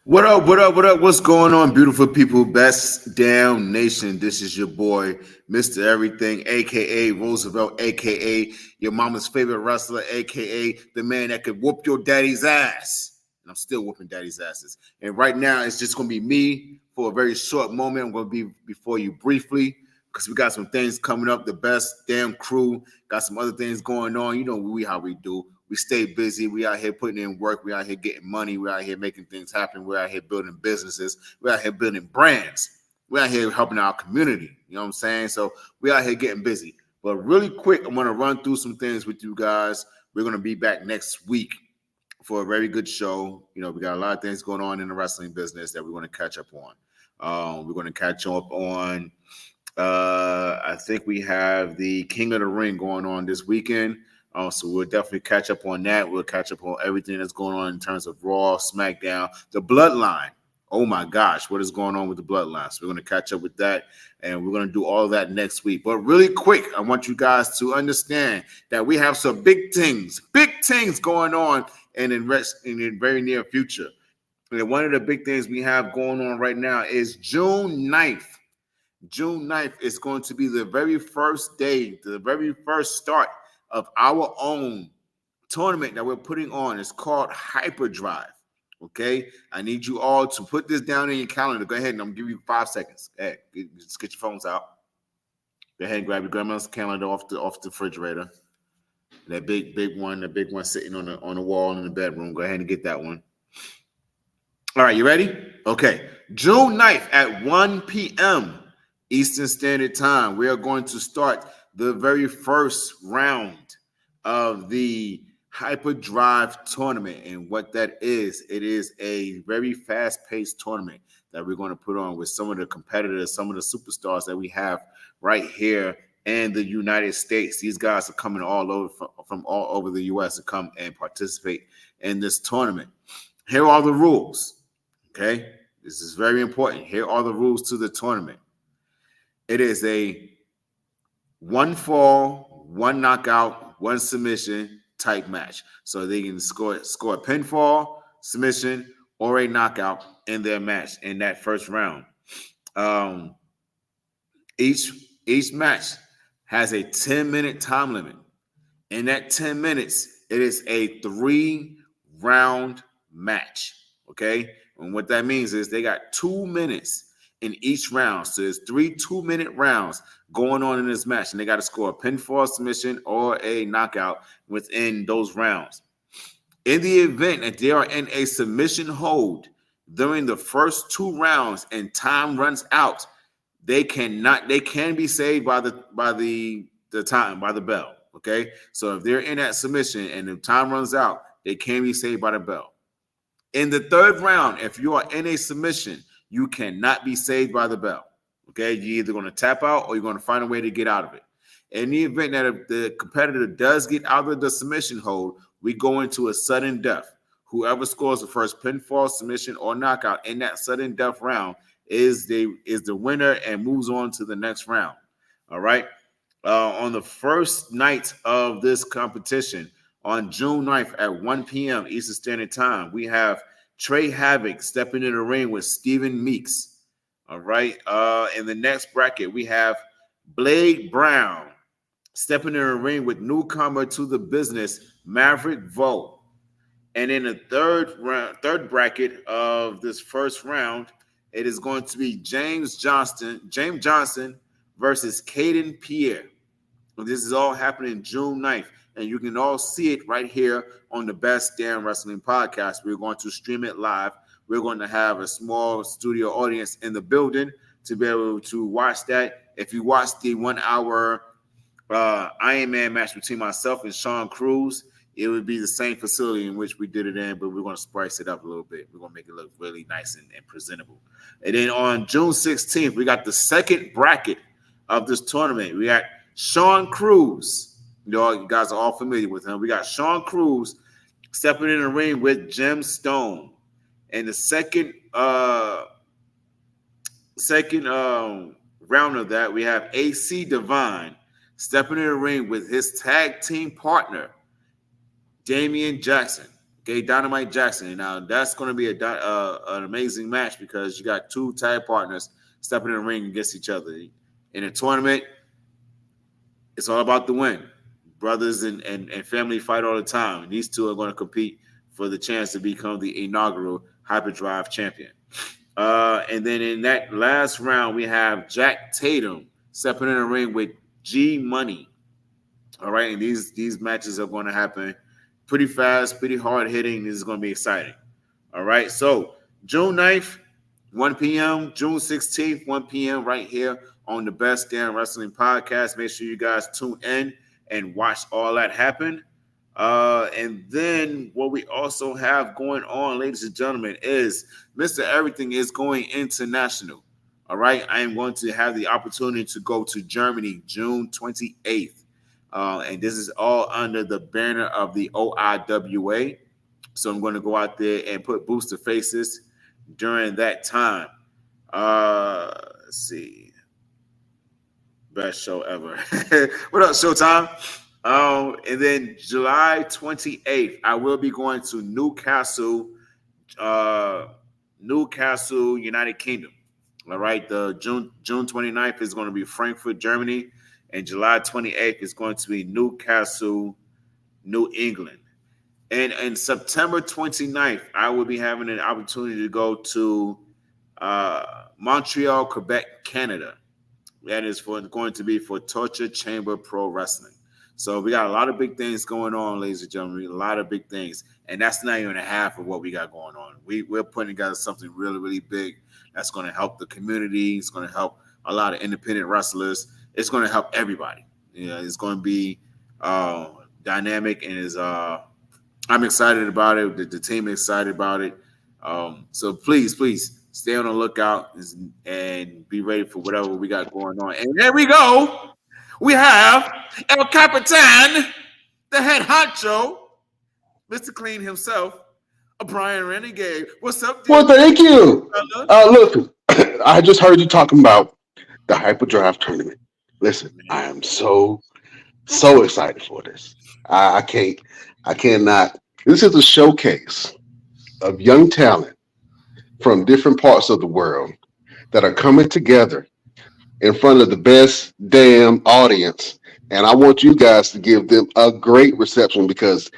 What up, what up, what up? What's going on, beautiful people? Best Damn Nation. This is your boy, Mr. Everything, a.k.a. Roosevelt, a.k.a. your mama's favorite wrestler, a.k.a. the man that could whoop your daddy's ass. And I'm still whooping daddy's asses. And right now, it's just going to be me for a very short moment. I'm going to be before you briefly because we got some things coming up. The best damn crew. Got some other things going on. You know how we do. We stay busy. We out here putting in work. We out here getting money. We out here making things happen. We're out here building businesses. We're out here building brands. We're out here helping our community. You know what I'm saying? So we out here getting busy. But really quick, I'm going to run through some things with you guys. We're going to be back next week for a very good show. You know, we got a lot of things going on in the wrestling business that we want to catch up on. We're going to catch up on, I think we have the King of the Ring going on this weekend. So we'll definitely catch up on that. We'll catch up on everything that's going on in terms of Raw, SmackDown, the Bloodline. Oh, my gosh, what is going on with the Bloodline? So we're going to catch up with that, and we're going to do all of that next week. But really quick, I want you guys to understand that we have some big things going on in the very near future. And one of the big things we have going on right now is June 9th. June 9th is going to be the very first day, the very first start of our own tournament that we're putting on. It's called Hyperdrive. Okay, I need you all to put this down in your calendar. Go ahead, and I'm gonna give you 5 seconds. Hey, just get your phones out. Go ahead and grab your grandma's calendar off the refrigerator. That big one sitting on the wall in the bedroom. Go ahead and get that one. All right, you ready? Okay, June 9th at 1 p.m. Eastern Standard Time, we are going to start the very first round of the Hyperdrive tournament. And what that is, it is a very fast-paced tournament that we're going to put on with some of the competitors, some of the superstars that we have right here in the United States. These guys are coming all over from all over the U.S. to come and participate in this tournament. Here are the rules, okay? This is very important. Here are the rules to the tournament. It is a 1 fall, 1 knockout, 1 submission type match. So they can score a pinfall, submission, or a knockout in their match in that first round. Each match has a 10-minute time limit. In that 10 minutes, it is a 3-round match. Okay? And what that means is they got 2 minutes in each round. So there's 3 2-minute rounds going on in this match, and they got to score a pinfall, submission, or a knockout within those rounds. In the event that they are in a submission hold during the first 2 rounds and time runs out, they can be saved by the bell. Okay, so if they're in that submission and the time runs out, they can be saved by the bell. In the third round, if you are in a submission, you cannot be saved by the bell. Okay, you're either going to tap out or you're going to find a way to get out of it. In the event that if the competitor does get out of the submission hold, we go into a sudden death. Whoever scores the first pinfall, submission, or knockout in that sudden death round is the winner and moves on to the next round. All right. On the first night of this competition, on June 9th at 1 p.m. Eastern Standard Time, we have Trey Havoc stepping in the ring with Stephen Meeks. All right. In the next bracket, we have Blade Brown stepping in the ring with newcomer to the business, Maverick Vo. And in the third bracket of this first round, it is going to be James Johnson versus Caden Pierre. This is all happening June 9th, and you can all see it right here on the Best Damn Wrestling podcast. We're going to stream it live. We're going to have a small studio audience in the building to be able to watch that. If you watch the 1 hour Iron Man match between myself and Sean Cruz, it would be the same facility in which we did it in, but we're going to spice it up a little bit. We're going to make it look really nice and presentable. And then on June 16th, we got the second bracket of this tournament. We got Sean Cruz. You guys are all familiar with him. We got Sean Cruz stepping in the ring with Jim Stone. And the second round of that, we have AC Divine stepping in the ring with his tag team partner, Damian Jackson. Okay, Dynamite Jackson. Now, that's going to be an amazing match because you got two tag partners stepping in the ring against each other. In a tournament, it's all about the win. Brothers and family fight all the time. These two are going to compete for the chance to become the inaugural Hyperdrive champion. And then in that last round, we have Jack Tatum stepping in the ring with G Money. All right, and these matches are going to happen pretty fast, pretty hard hitting. This is going to be exciting. All right, so June 9th, 1 p.m., June 16th, 1 p.m., right here on the Best Damn Wrestling podcast. Make sure you guys tune in and watch all that happen. And then what we also have going on, ladies and gentlemen, is Mr. Everything is going international. All right, I am going to have the opportunity to go to Germany June 28th. And this is all under the banner of the OIWA. So I'm going to go out there and put booster faces during that time. Let's see. Best show ever. What up, Showtime? And then July 28th, I will be going to Newcastle, United Kingdom. All right. The June 29th is going to be Frankfurt, Germany. And July 28th is going to be Newcastle, New England. And in September 29th, I will be having an opportunity to go to Montreal, Quebec, Canada. That is going to be for Torture Chamber Pro Wrestling. So we got a lot of big things going on, ladies and gentlemen. A lot of big things. And that's not even a half of what we got going on. We're putting together something really, really big that's going to help the community. It's going to help a lot of independent wrestlers. It's going to help everybody. You know, it's going to be dynamic, and I'm excited about it. The team is excited about it. So please stay on the lookout and be ready for whatever we got going on. And there we go. We have El Capitan, the head honcho, Mr. Clean himself, Brian Renegade. What's up, dude? Well, thank you. Look, I just heard you talking about the Hyperdrive tournament. Listen, I am so excited for this. I cannot. This is a showcase of young talent from different parts of the world that are coming together in front of the best damn audience. And I want you guys to give them a great reception because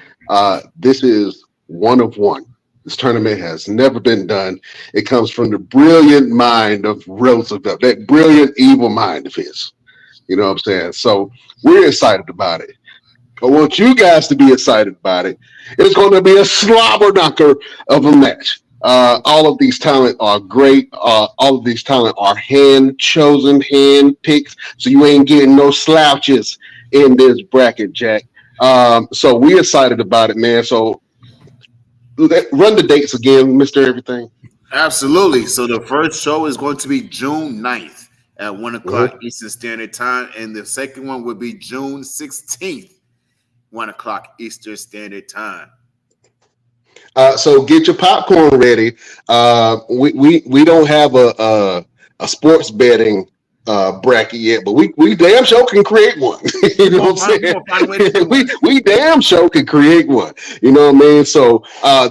this is one of one. This tournament has never been done. It comes from the brilliant mind of Roosevelt, that brilliant evil mind of his. You know what I'm saying? So we're excited about it. I want you guys to be excited about it. It's going to be a slobber knocker of a match. All of these talent are great. All of these talent are hand-chosen, hand-picked. So you ain't getting no slouches in this bracket, Jack. So we're excited about it, man. So Run the dates again, Mr. Everything. Absolutely. So the first show is going to be June 9th at 1 o'clock Mm-hmm. Eastern Standard Time. And the second one will be June 16th, 1 o'clock Eastern Standard Time. So get your popcorn ready. We don't have a sports betting bracket yet, but we damn sure can create one. You know what I'm saying? We damn sure can create one. You know what I mean? So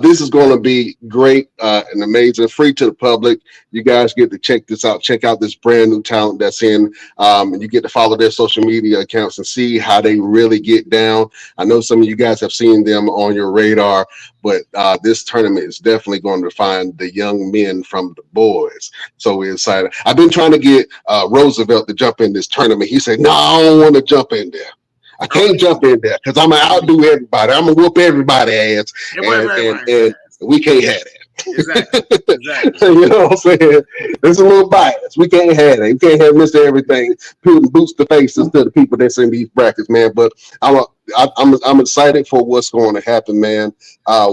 this is going to be great and amazing, free to the public. You guys get to check this out. Check out this brand new talent that's in, and you get to follow their social media accounts and see how they really get down. I know some of you guys have seen them on your radar, but this tournament is definitely going to find the young men from the boys. So we're excited. I've been trying to get Roosevelt to jump in this tournament. He said, "No, I don't want to jump in there. I can't jump in there because I'm going to outdo everybody. I'm going to whoop everybody's ass. And we can't have that." Exactly. You know what I'm saying? There's a little bias. We can't have that. We can't have Mr. Everything putting boots to faces to the people that's in these brackets, man. But I'm excited for what's going to happen, man.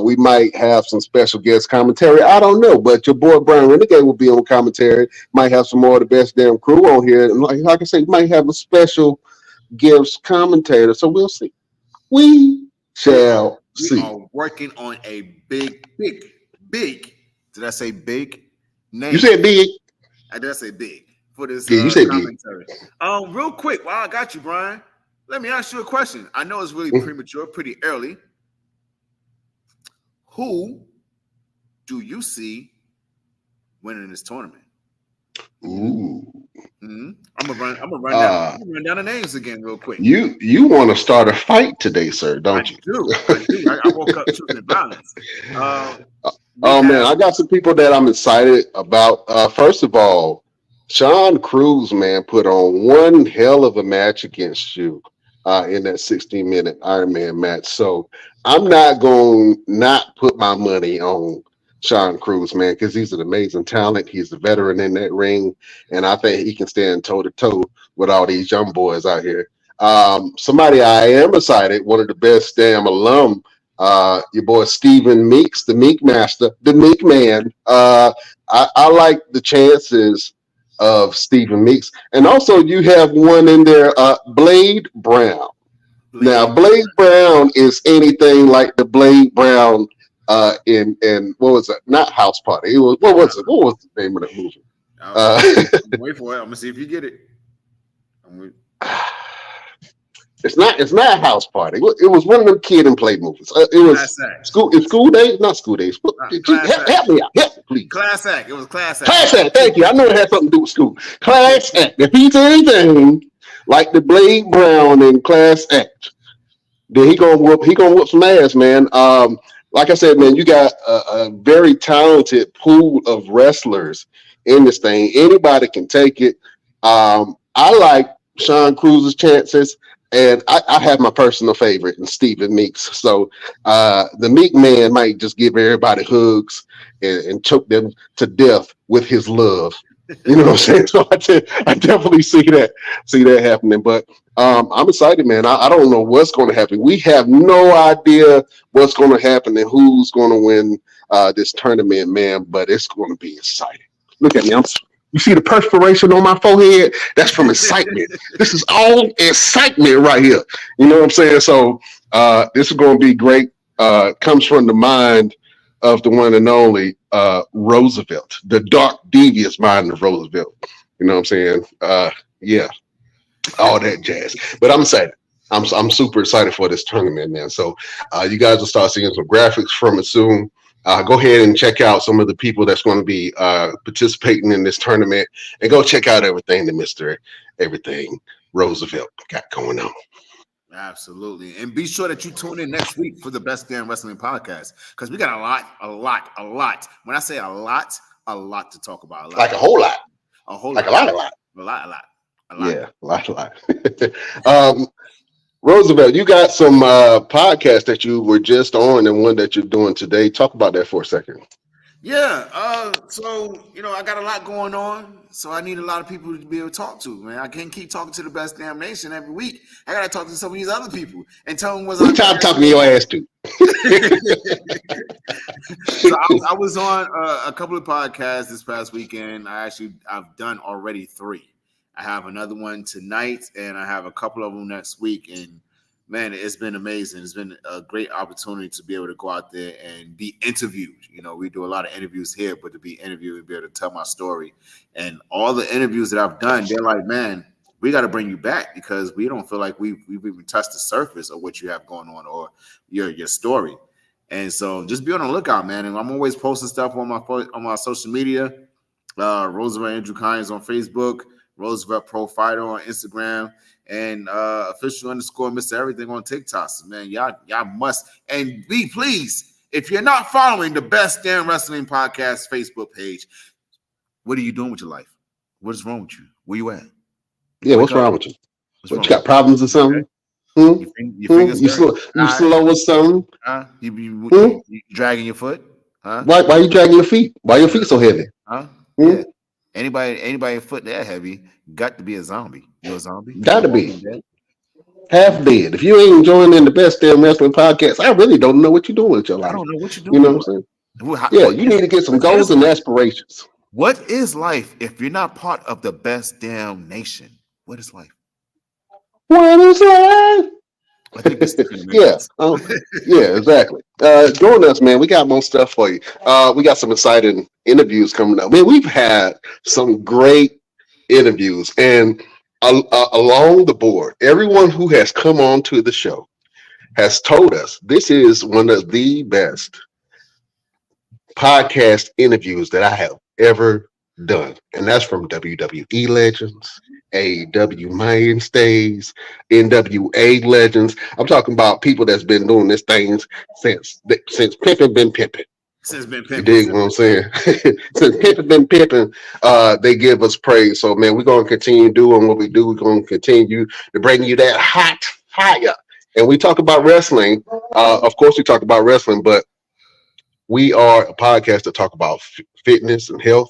We might have some special guest commentary. I don't know, but your boy Brian Renegade will be on commentary. Might have some more of the best damn crew on here. And like I said, we might have a special guest commentator. So we'll see. We shall see. We are working on a big. Did I say big? Name. You said big. I did say big for this. Yeah, you said commentary. Big. Real quick, while I got you, Brian, let me ask you a question. I know it's really premature, pretty early. Who do you see winning this tournament? Ooh. Mm-hmm. I'm gonna run down the names again real quick. You want to start a fight today, sir, don't you? I do. I woke up choosing violence. Man, I got some people that I'm excited about. First of all, Sean Cruz, man, put on one hell of a match against you in that 16-minute Ironman match. So I'm not going to not put my money on Sean Cruz, man, because he's an amazing talent. He's a veteran in that ring, and I think he can stand toe-to-toe with all these young boys out here. Somebody I am excited, one of the best damn alum, your boy Stephen Meeks, the Meek Master, the Meek Man. I like the chances of Stephen Meeks. And also you have one in there, Blade Brown. Now, Blade Brown is anything like the Blade Brown in what was it? Not House Party. It was what was the name of that movie? Wait for it. I'm gonna see if you get it. It's not House Party. It was one of them kid and play movies. It was School Days, not School Days. Help me out, please. Class Act. It was Class Act. Class Act. Thank you. I know it had something to do with school. Class Act. If he's anything like the Blade Brown in Class Act, then he gonna whoop some ass, man. Like I said, man, you got a very talented pool of wrestlers in this thing. Anybody can take it. I like Sean Cruz's chances. And I have my personal favorite in Stephen Meeks. So the Meek Man might just give everybody hugs and choke them to death with his love. You know what I'm saying? So I definitely see that happening. But I'm excited, man. I don't know what's going to happen. We have no idea what's going to happen and who's going to win this tournament, man. But it's going to be exciting. Look at me. You see the perspiration on my forehead? That's from excitement. This is all excitement right here. You know what I'm saying? So this is going to be great. Comes from the mind of the one and only Roosevelt, the dark, devious mind of Roosevelt. You know what I'm saying? Yeah, all that jazz. But I'm excited. I'm super excited for this tournament, man. So you guys will start seeing some graphics from it soon. Go ahead and check out some of the people that's going to be participating in this tournament, and go check out everything that Mr. Everything Roosevelt got going on. Absolutely. And be sure that you tune in next week for the Best Damn Wrestling podcast, because we got a lot. When I say a lot to talk about. Like a whole lot. A whole like lot. A lot. Yeah, a lot. Roosevelt, you got some podcasts that you were just on and one that you're doing today. Talk about that for a second. Yeah. So, I got a lot going on. So I need a lot of people to be able to talk to, man. I can't keep talking to the Best Damn Nation every week. I got to talk to some of these other people and tell them what's up. Time talking to your ass too. So I was on a couple of podcasts this past weekend. I've done already 3. I have another one tonight, and I have a couple of them next week. And man, it's been amazing. It's been a great opportunity to be able to go out there and be interviewed. You know, we do a lot of interviews here, but to be interviewed and be able to tell my story, and all the interviews that I've done, they're like, man, we got to bring you back because we don't feel like we've even touched the surface of what you have going on or your story. And so just be on the lookout, man. And I'm always posting stuff on my social media. Roosevelt Andrew Kynes on Facebook, Roosevelt Pro Fighter on Instagram, and official underscore Mr. Everything on TikTok. So, man, y'all must, and be please, if you're not following the Best Damn Wrestling Podcast Facebook page, what are you doing with your life? What is wrong with you? Where you at? Yeah, what's wrong with you? What, you got problems or something? Okay. You slow or something? You dragging your foot? Huh? Why you dragging your feet? Why your feet so heavy? Huh? Yeah. Anybody foot that heavy got to be a zombie. You a zombie? Gotta be. Half dead. If you ain't joining the Best Damn Wrestling Podcast, I really don't know what you're doing with your life. I don't know what you're doing. You know what I'm saying? You need to get some goals and aspirations. What is life if you're not part of the Best Damn Nation? What is life? What is life? I think it's yeah, exactly. Join us, man. We got more stuff for you. We got some exciting interviews coming up. Man, we've had some great interviews, and along the board, everyone who has come on to the show has told us this is one of the best podcast interviews that I have ever done. And that's from WWE legends, AEW mainstays, NWA legends. I'm talking about people that's been doing this thing since pimping been pimping. Since been pimping. You dig what I'm saying? Since pimping been pimping, they give us praise. So, man, we're going to continue doing what we do. We're going to continue to bring you that hot fire. And we talk about wrestling. Of course, we talk about wrestling, but we are a podcast that talk about fitness and health.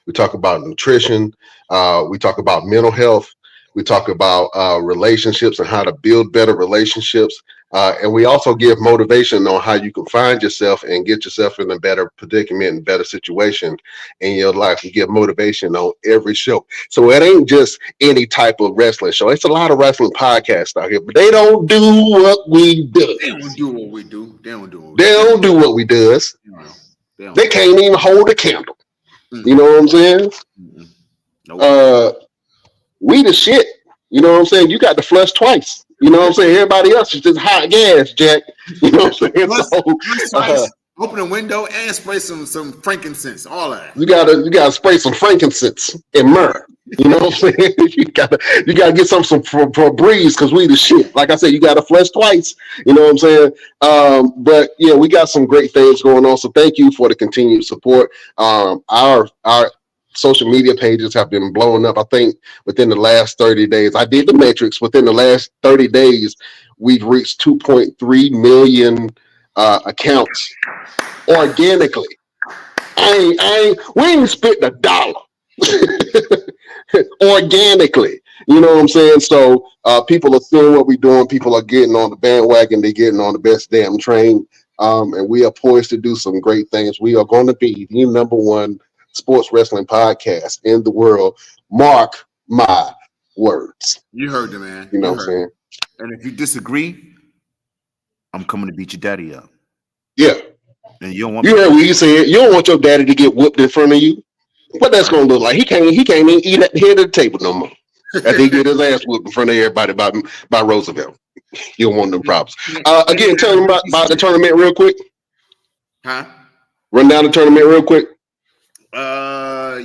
We talk about nutrition. We talk about mental health. We talk about relationships and how to build better relationships. And we also give motivation on how you can find yourself and get yourself in a better predicament and better situation in your life. We give motivation on every show. So it ain't just any type of wrestling show. It's a lot of wrestling podcasts out here, but they don't do what we do. They don't do what we do. They don't do what we does. They can't even hold a candle. Mm-hmm. You know what I'm saying? Mm-hmm. Nope. We the shit. You know what I'm saying? You got to flush twice. You know what I'm saying? Everybody else is just hot gas, Jack. You know what I'm saying? Open a window and spray some frankincense. All that. You gotta spray some frankincense and myrrh. You know what I'm saying? you gotta get some for a breeze because we the shit. Like I said, you gotta flush twice. You know what I'm saying? But yeah, we got some great things going on. So thank you for the continued support. Our social media pages have been blowing up. I think within the last 30 days, I did the metrics. Within the last 30 days, we've reached 2.3 million accounts organically. We ain't spent $1 organically. You know what I'm saying? So people are seeing what we're doing. People are getting on the bandwagon. They're getting on the best damn train. And we are poised to do some great things. We are going to be the number one sports wrestling podcast in the world. Mark my words. You heard the man. You know what I'm saying? And if you disagree, I'm coming to beat your daddy up. Yeah. And you don't want. You heard what you said. You don't want your daddy to get whooped in front of you. What that's gonna look like? He can't even eat at the head of the table no more. After he get his ass whooped in front of everybody by Roosevelt. You don't want no problems. Again, tell them about the tournament real quick. Huh? Run down the tournament real quick.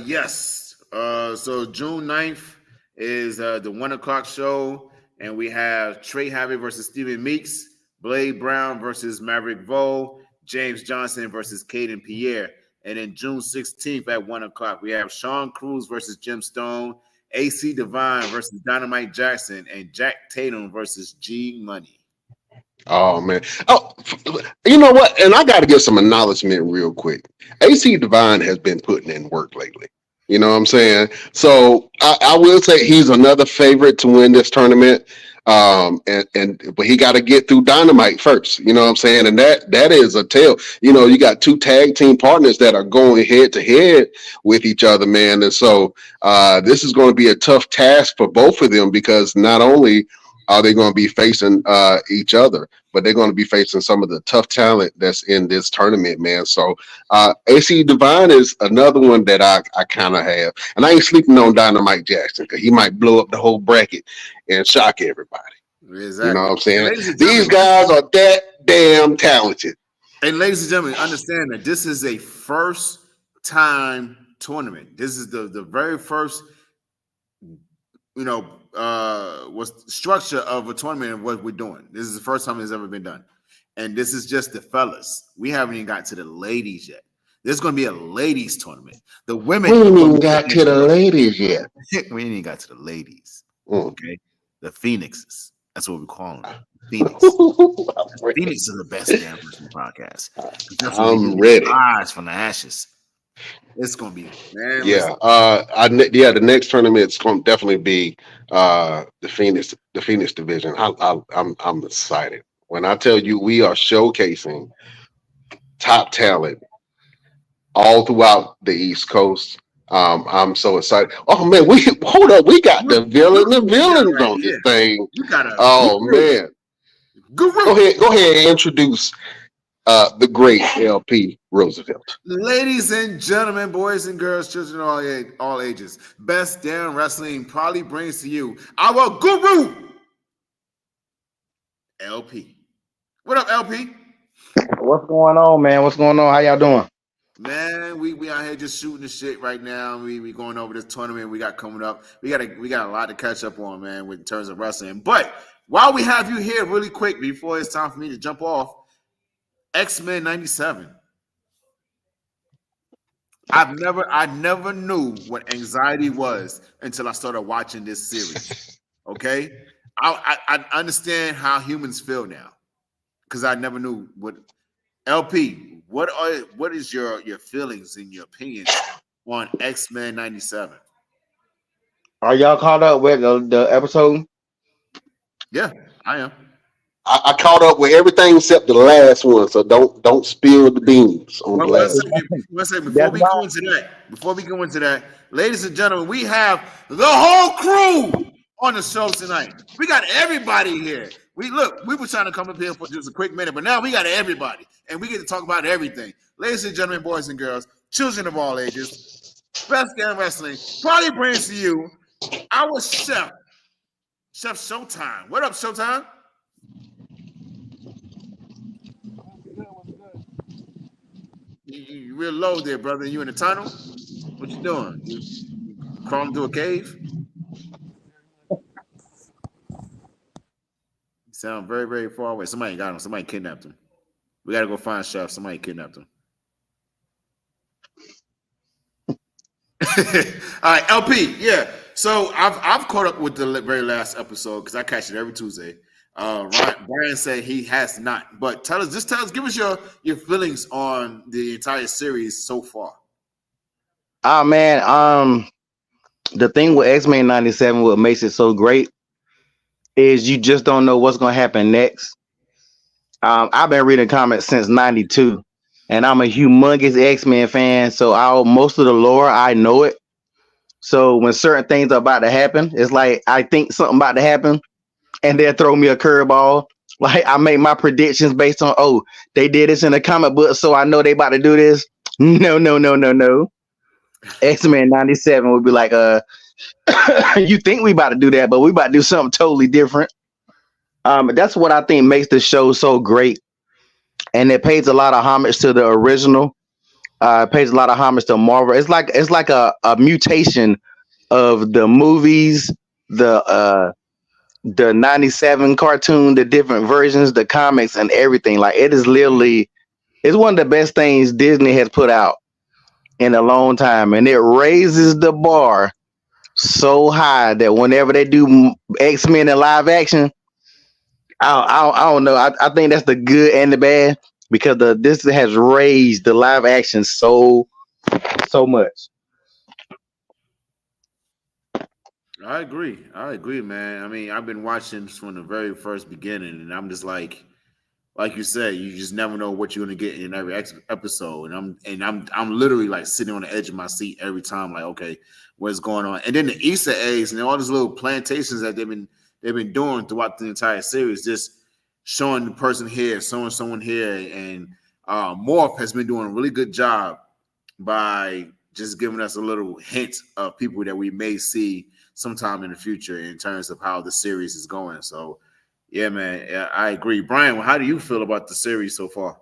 Yes. So June 9th is the 1:00 show, and we have Trey Havoc versus Stephen Meeks, Blade Brown versus Maverick Vo, James Johnson versus Caden Pierre. And then June 16th at 1:00, we have Sean Cruz versus Jim Stone, AC Divine versus Dynamite Jackson, and Jack Tatum versus G Money. Oh, man. Oh, you know what? And I got to give some acknowledgement real quick. AC Divine has been putting in work lately. You know what I'm saying? So I will say he's another favorite to win this tournament. But he got to get through Dynamite first. You know what I'm saying? And that is a tale. You know, you got two tag team partners that are going head to head with each other, man. And so this is going to be a tough task for both of them, because not only are they going to be facing each other, but they're going to be facing some of the tough talent that's in this tournament, man. So AC Divine is another one that I kind of have. And I ain't sleeping on Dynamite Jackson, because he might blow up the whole bracket and shock everybody. Exactly. You know what I'm saying? And these guys are that damn talented. And ladies and gentlemen, understand that this is a first time tournament. This is the very first, was structure of a tournament of what we're doing. This is the first time it's ever been done. And this is just the fellas. We haven't even got to the ladies yet. There's going to be a ladies tournament. The women. We ain't even got to the ladies yet. We ain't even got to the ladies. Okay. The Phoenixes. That's what we call them. Phoenix. Phoenix is the best damn wrestling podcast. I'm ready. Rise from the ashes. It's gonna be, man. Yeah. The next tournament's gonna definitely be the Phoenix division. I'm excited. When I tell you we are showcasing top talent all throughout the East Coast. I'm so excited. Oh man, hold up. We got the villains on this thing. Man. Go ahead and introduce the great LP Roosevelt. Ladies and gentlemen, boys and girls, children of all ages, Best Damn Wrestling proudly brings to you our guru, LP. What up, LP? What's going on, man? What's going on? How y'all doing? Man, we out here just shooting the shit right now. We going over this tournament we got coming up. We got a lot to catch up on, man, in terms of wrestling. But while we have you here, really quick, before it's time for me to jump off, X-Men 97. I never knew what anxiety was until I started watching this series. Okay, I understand how humans feel now, because I never knew what. LP, what is your feelings and your opinions on X-Men 97? Are y'all caught up with the episode? Yeah, I am. I caught up with everything except the last one, so don't spill the beans on the last one. Before we go into that, ladies and gentlemen, we have the whole crew on the show tonight. We got everybody here. We were trying to come up here for just a quick minute, but now we got everybody, and we get to talk about everything. Ladies and gentlemen, boys and girls, children of all ages, Best Damn Wrestling probably brings to you our Chef Showtime. What up, Showtime? You real low there, brother. You in the tunnel? What you doing? You crawling through a cave? You sound very, very far away. Somebody got him. Somebody kidnapped him. We got to go find Chef. Somebody kidnapped him. All right, LP. Yeah. So I've caught up with the very last episode because I catch it every Tuesday. Brian said he has not, but tell us, give us your feelings on the entire series so far. Man, the thing with X-Men 97, what makes it so great is you just don't know what's gonna happen next. I've been reading comics since 92, and I'm a humongous X-Men fan, so most of the lore I know it. So when certain things are about to happen, it's like I think something about to happen, and they'll throw me a curveball. Like I make my predictions based on, they did this in the comic book, so I know they about to do this. No. X-Men 97 would be like, you think we about to do that, but we about to do something totally different. That's what I think makes the show so great. And it pays a lot of homage to the original. It pays a lot of homage to Marvel. It's like a mutation of the movies, the 97 cartoon, the different versions, the comics, and everything. Like it's one of the best things Disney has put out in a long time, and it raises the bar so high that whenever they do X-Men in live action, I don't know. I think that's the good and the bad, because this has raised the live action so much. I agree. I agree, man. I mean, I've been watching from the very first beginning, and I'm just like you said, you just never know what you're gonna get in every episode. And I'm literally like sitting on the edge of my seat every time, like, okay, what's going on? And then the Easter eggs and all these little plantations that they've been doing throughout the entire series, just showing the person here, showing someone here, and Morph has been doing a really good job by just giving us a little hint of people that we may see sometime in the future in terms of how the series is going. So, yeah, man, yeah, I agree. Brian, how do you feel about the series so far?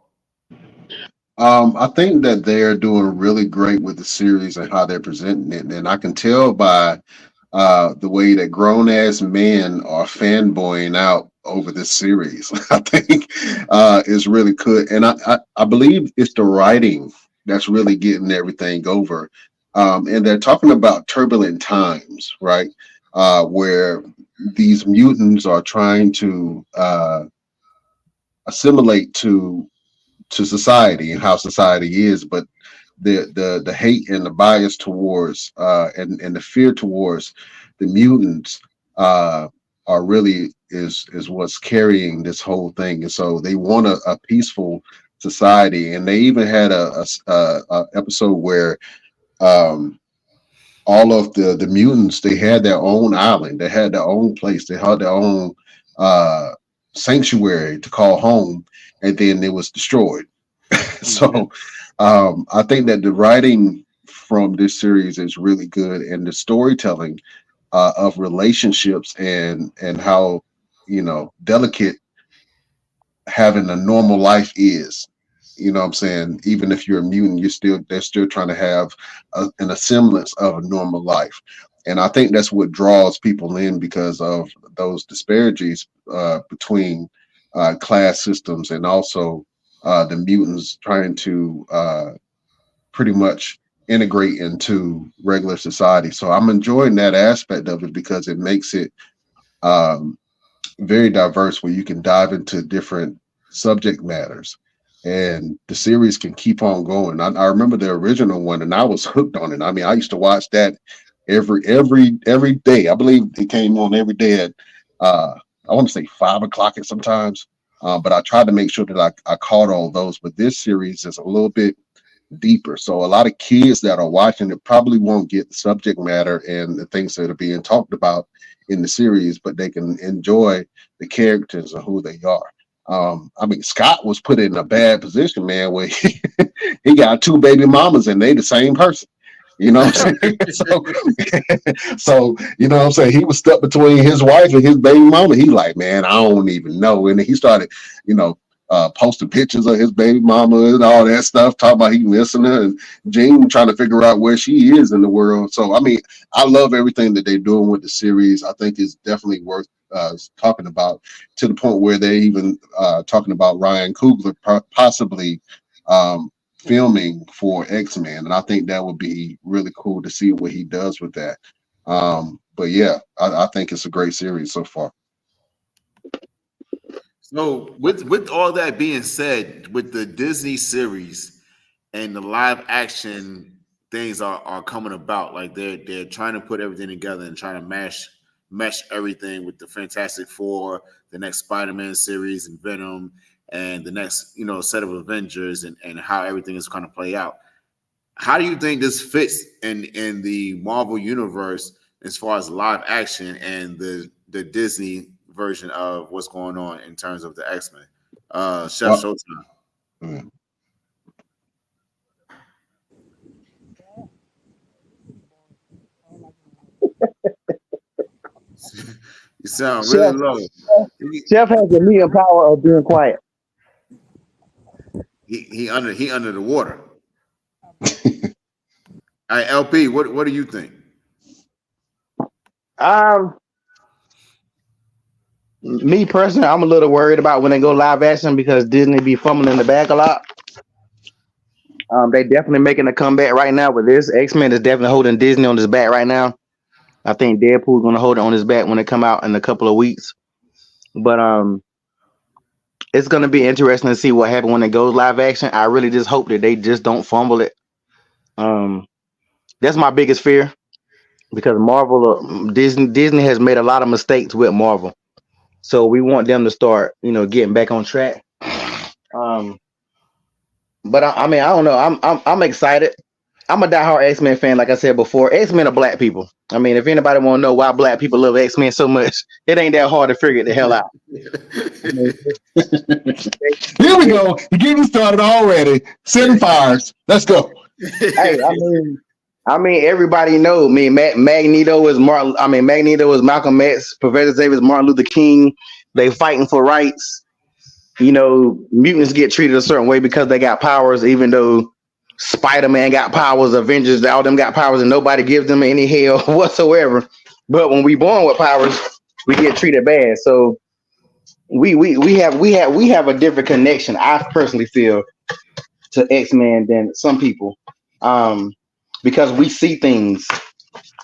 I think that they're doing really great with the series and how they're presenting it, and I can tell by the way that grown ass men are fanboying out over this series. I think is really good, and I believe it's the writing that's really getting everything over. And they're talking about turbulent times, right? Where these mutants are trying to assimilate to society and how society is, but the hate and the bias towards and the fear towards the mutants uh are really is what's carrying this whole thing. And so they want a peaceful society, and they even had a episode where um all of the mutants, they had their own island, they had their own place, they had their own uh sanctuary to call home, and then it was destroyed. So I think that the writing from this series is really good, and the storytelling of relationships and how delicate having a normal life is. You know what I'm saying? Even if you're a mutant, they're still trying to have a semblance of a normal life. And I think that's what draws people in, because of those disparities between class systems, and also the mutants trying to pretty much integrate into regular society. So I'm enjoying that aspect of it, because it makes it um, very diverse, where you can dive into different subject matters, and the series can keep on going. I remember the original one, and I was hooked on it. I mean, I used to watch that every day. I believe it came on every day at I want to say 5 o'clock at sometimes. But I tried to make sure that I caught all those. But this series is a little bit deeper. So a lot of kids that are watching it probably won't get the subject matter and the things that are being talked about in the series, but they can enjoy the characters and who they are. I mean, Scott was put in a bad position, man, where he got two baby mamas and they the same person. You know what I'm saying? So you know what I'm saying? He was stuck between his wife and his baby mama. He like, man, I don't even know. And he started, you know, posting pictures of his baby mama and all that stuff, talking about he missing her, and Jean trying to figure out where she is in the world. So I mean, I love everything that they're doing with the series. I think it's definitely worth talking about, to the point where they even talking about Ryan Coogler possibly filming for X-Men, and I think that would be really cool to see what he does with that. But yeah, I think it's a great series so far. So with all that being said, with the Disney series and the live action things are coming about, like they're trying to put everything together and trying to mesh everything with the Fantastic Four, the next Spider-Man series, and Venom, and the next set of Avengers, and how everything is going to play out. How do you think this fits in the Marvel universe as far as live action and the Disney version of what's going on in terms of the X-Men? Chef Showtime. Mm. You sound really low. Chef has the me power of being quiet. He under the water. All right, LP, what do you think? Me personally, I'm a little worried about when they go live action, because Disney be fumbling the bag a lot. They definitely making a comeback right now with this. X-Men is definitely holding Disney on his back right now. I think Deadpool's gonna hold it on his back when it come out in a couple of weeks. But it's gonna be interesting to see what happens when it goes live action. I really just hope that they just don't fumble it. That's my biggest fear. because Marvel, Disney has made a lot of mistakes with Marvel. So we want them to start, getting back on track. Um, but I mean, I don't know. I'm excited. I'm a diehard X-Men fan, like I said before. X-Men are black people. I mean, if anybody want to know why black people love X-Men so much, it ain't that hard to figure it the hell out. I mean, Here we go. You get me started already. Setting fires. Let's go. hey, I mean, everybody know. I mean, Magneto is Martin. I mean, Magneto is Malcolm X. Professor Xavier is Martin Luther King. They fighting for rights. Mutants get treated a certain way because they got powers, even though Spider-Man got powers, Avengers, all them got powers, and nobody gives them any hell whatsoever. But when we born with powers, we get treated bad. So we have a different connection, I personally feel, to X-Men than some people. Because we see things.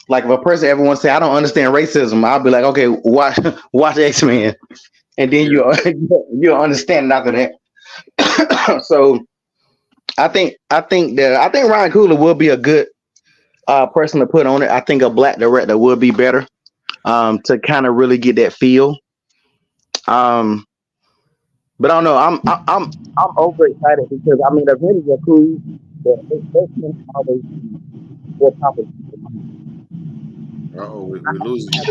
Like if a person ever wants to say, I don't understand racism, I'll be like, okay, watch X-Men. And then you'll understand it after that. So I think Ryan Coogler will be a good person to put on it. I think a black director would be better to kind of really get that feel. But I don't know. I'm overexcited because I mean the Avengers are cool. The X-Men always what topic. We're losing you.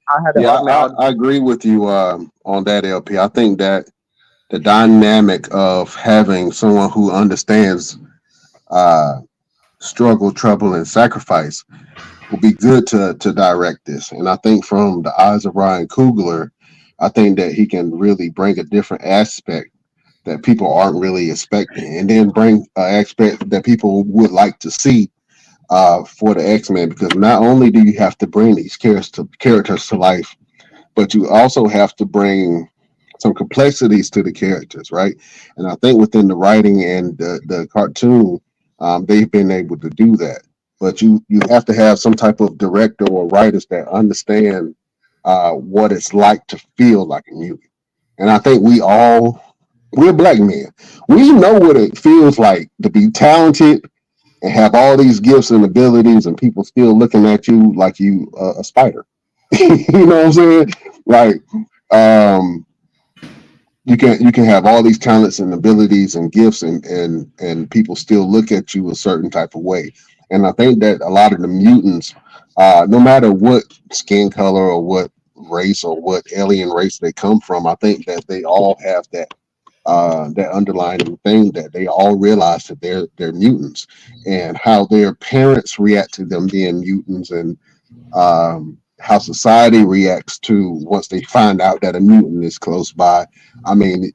I had to Yeah, argue. I agree with you on that, LP. I think that the dynamic of having someone who understands uh, struggle, trouble, and sacrifice will be good to direct this. And I think from the eyes of Ryan Coogler, I think that he can really bring a different aspect that people aren't really expecting, and then bring an aspect that people would like to see for the X-Men. Because not only do you have to bring these characters to life, but you also have to bring some complexities to the characters, right? And I think within the writing and the cartoon, they've been able to do that. But you have to have some type of director or writers that understand what it's like to feel like a mutant. And I think we're black men. We know what it feels like to be talented and have all these gifts and abilities, and people still looking at you like you a spider. You know what I'm saying? Like, um, you can have all these talents and abilities and gifts, and people still look at you a certain type of way. And I think that a lot of the mutants, no matter what skin color or what race or what alien race they come from, I think that they all have that underlying thing that they all realize that they're mutants, and how their parents react to them being mutants, and how society reacts to once they find out that a mutant is close by. I mean,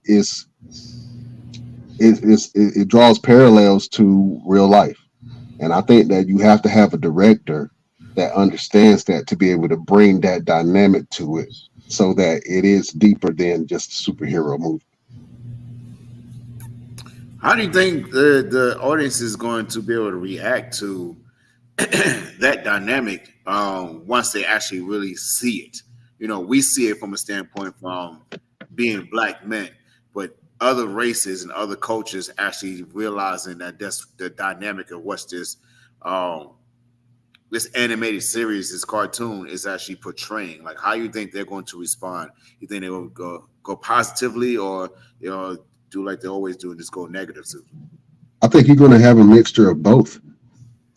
it draws parallels to real life, and I think that you have to have a director that understands that to be able to bring that dynamic to it, so that it is deeper than just a superhero movie. How do you think the audience is going to be able to react to that dynamic once they actually really see it? We see it from a standpoint from being black men, but other races and other cultures actually realizing that that's the dynamic of what um, this animated series, this cartoon is actually portraying. Like, how you think they're going to respond? You think they will go positively, or do like they always do and just go negative? I think you're going to have a mixture of both.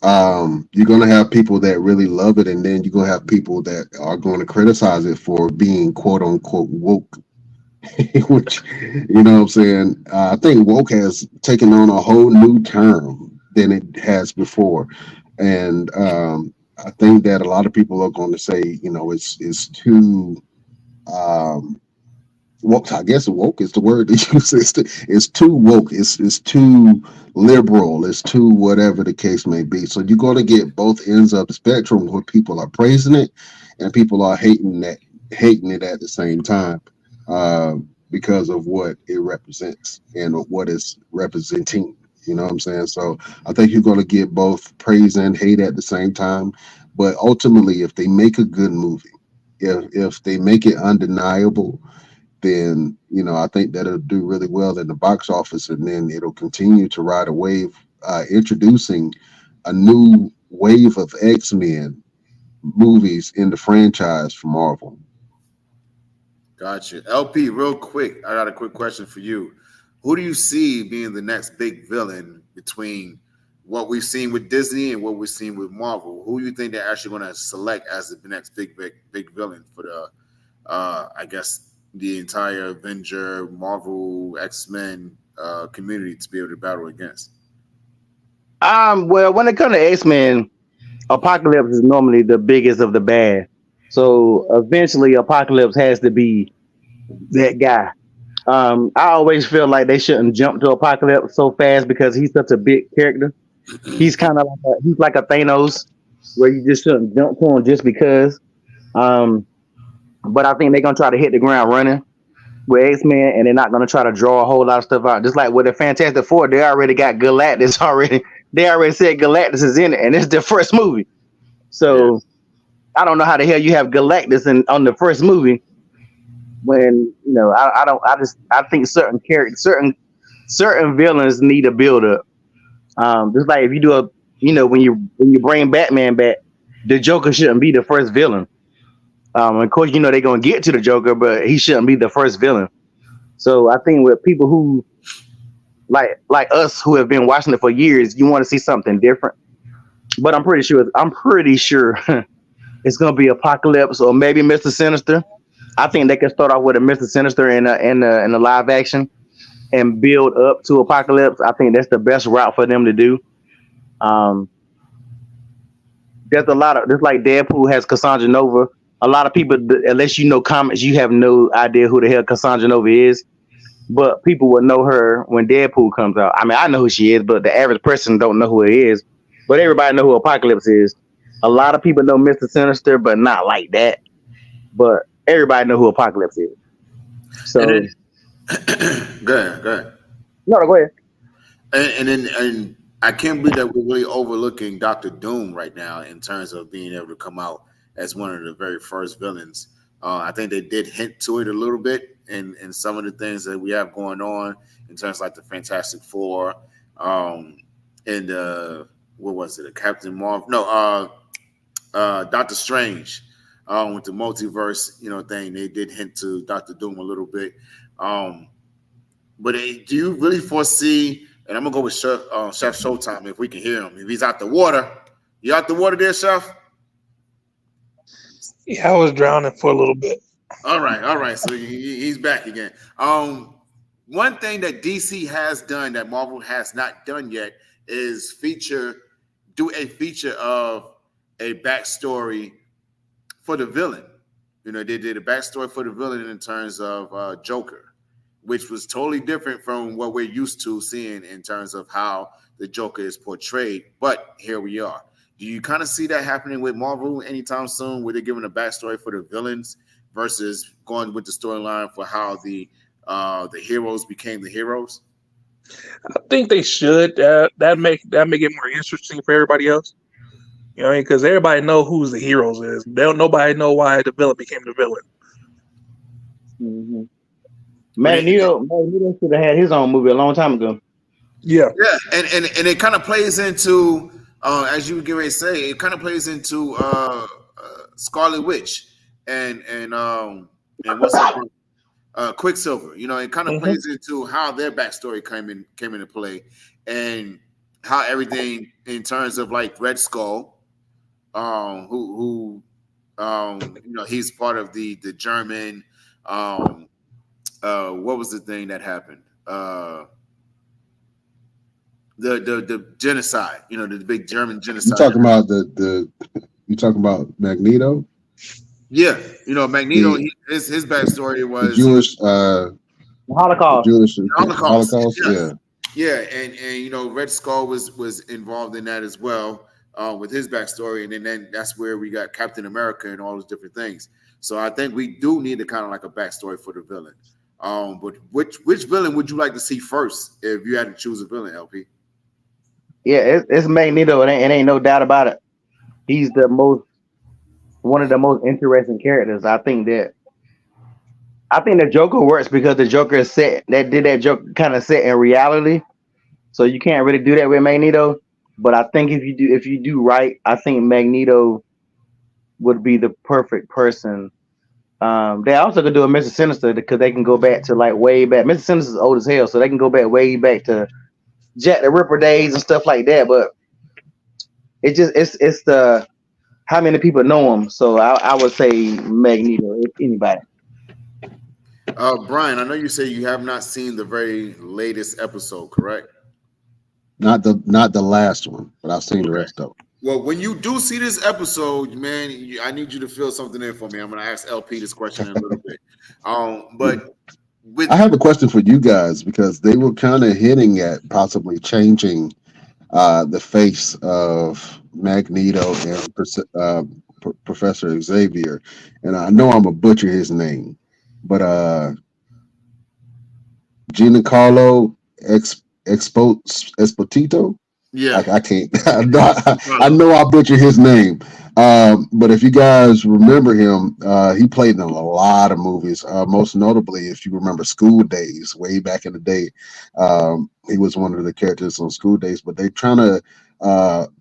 You're going to have people that really love it, and then you're going to have people that are going to criticize it for being quote unquote woke. Which, you know what I'm saying? I think woke has taken on a whole new term than it has before. And I think that a lot of people are going to say, it's too um, woke. I guess woke is the word that you say. It's too woke. It's too liberal. It's too whatever the case may be. So you're going to get both ends of the spectrum where people are praising it and people are hating it at the same time, because of what it represents and what it's representing. You know what I'm saying? So I think you're going to get both praise and hate at the same time. But ultimately, if they make a good movie, if they make it undeniable, then I think that it'll do really well in the box office, and then it'll continue to ride a wave, introducing a new wave of X-Men movies in the franchise for Marvel. Gotcha. LP, real quick, I got a quick question for you. Who do you see being the next big villain between what we've seen with Disney and what we've seen with Marvel? Who do you think they're actually going to select as the next big villain for the, I guess, the entire Avenger, Marvel, X-Men community to be able to battle against? Well, when it comes to X-Men, Apocalypse is normally the biggest of the bad. So eventually Apocalypse has to be that guy. I always feel like they shouldn't jump to Apocalypse so fast because he's such a big character. He's kind of like a Thanos, where you just shouldn't jump to him just because. But I think they're gonna try to hit the ground running with X-Men, and they're not gonna try to draw a whole lot of stuff out. Just like with the Fantastic Four, they already got Galactus already. They already said Galactus is in it, and it's the first movie. So I don't know how the hell you have Galactus on the first movie when I think certain characters, certain villains need a build up. Just like if you do when you bring Batman back, the Joker shouldn't be the first villain. Of course, they're gonna get to the Joker, but he shouldn't be the first villain. So I think with people who like us who have been watching it for years, you want to see something different. But I'm pretty sure it's gonna be Apocalypse or maybe Mr. Sinister. I think they can start off with a Mr. Sinister in a live action and build up to Apocalypse. I think that's the best route for them to do. There's a lot of, just like Deadpool has Cassandra Nova. A lot of people, unless you know comics, you have no idea who the hell Cassandra Nova is. But people will know her when Deadpool comes out. I mean, I know who she is, but the average person don't know who it is. But everybody know who Apocalypse is. A lot of people know Mr. Sinister, but not like that. But everybody know who Apocalypse is. So, go ahead. No, go ahead. And I can't believe that we're really overlooking Dr. Doom right now in terms of being able to come out as one of the very first villains. I think they did hint to it a little bit in some of the things that we have going on in terms of like the Fantastic Four and what was it? A Captain Marvel? No, Doctor Strange with the multiverse, thing. They did hint to Dr. Doom a little bit. But do you really foresee? And I'm gonna go with Chef Showtime if we can hear him. If he's out the water, you out the water there, Chef? Yeah, I was drowning for a little bit. All right. So he's back again. One thing that DC has done that Marvel has not done yet is do a feature of a backstory for the villain. They did a backstory for the villain in terms of Joker, which was totally different from what we're used to seeing in terms of how the Joker is portrayed. But here we are. Do you kind of see that happening with Marvel anytime soon, where they're giving a backstory for the villains versus going with the storyline for how the heroes became the heroes? I think they should. That make it more interesting for everybody else. Because everybody know who the heroes is. Nobody know why the villain became the villain. Mm-hmm. Magneto should have had his own movie a long time ago. Yeah, and it kind of plays into, as you were getting ready to say, it kind of plays into Scarlet Witch and what's that? Quicksilver. It kind of plays into how their backstory came into play, and how everything in terms of like Red Skull, who he's part of the German. What was the thing that happened? The genocide, the big German genocide. You talking about you talking about Magneto? Yeah, Magneto. His backstory was the Jewish the Holocaust. Holocaust. Yeah, and Red Skull was involved in that as well with his backstory, and then that's where we got Captain America and all those different things. So I think we do need a kind of like a backstory for the villain. But which villain would you like to see first if you had to choose a villain, LP? Yeah, it's Magneto. It ain't no doubt about it. He's one of the most interesting characters. I think the Joker works because the Joker is set. That Joker kind of set in reality, so you can't really do that with Magneto. But I think if you do right, I think Magneto would be the perfect person. They also could do a Mr. Sinister because they can go back to like way back. Mr. Sinister's old as hell, so they can go back way back to Jack the Ripper days and stuff like that. But it's the how many people know him. So I would say Magneto, if anybody. Brian, I know you say you have not seen the very latest episode, correct? Not the last one, but I've seen the rest of them. Well, when you do see this episode, man, I need you to fill something in for me. I'm going to ask LP this question in a little bit. But I have a question for you guys because they were kind of hinting at possibly changing the face of Magneto and Professor Xavier, and I know I'm gonna butcher his name, but Giancarlo Esposito. yeah, I can't. I know I butchered his name. But if you guys remember him, he played in a lot of movies. Most notably, if you remember School Days, way back in the day, he was one of the characters on School Days. But they're trying to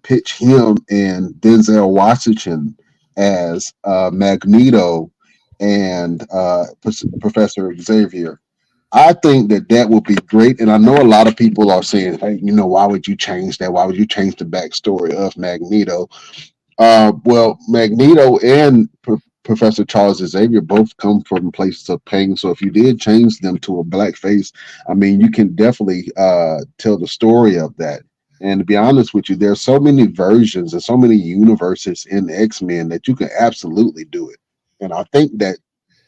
pitch him and Denzel Washington as Magneto and Professor Xavier. I think that would be great. And I know a lot of people are saying, hey, why would you change that? Why would you change the backstory of Magneto? Well, Magneto and Professor Charles Xavier both come from places of pain. So if you did change them to a black face, I mean, you can definitely tell the story of that. And to be honest with you, there's so many versions and so many universes in X-Men that you can absolutely do it. And I think that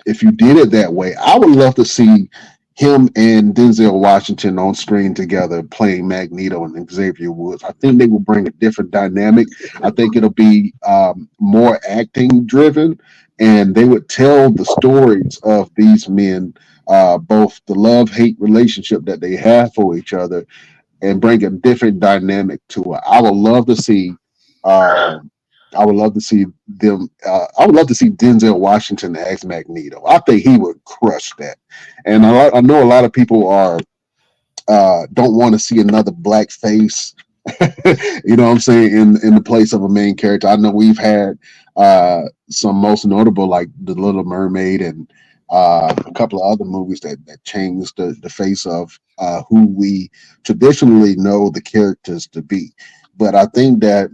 if you did it that way, I would love to see him and Denzel Washington on screen together playing Magneto and Xavier Woods. I think they will bring a different dynamic. I think it'll be more acting driven, and they would tell the stories of these men, both the love-hate relationship that they have for each other, and bring a different dynamic to it. I would love to see them. I would love to see Denzel Washington as Magneto. I think he would crush that. And I know a lot of people are don't want to see another black face. You know what I'm saying, in the place of a main character. I know we've had some most notable like The Little Mermaid and a couple of other movies that changed the face of who we traditionally know the characters to be. But I think that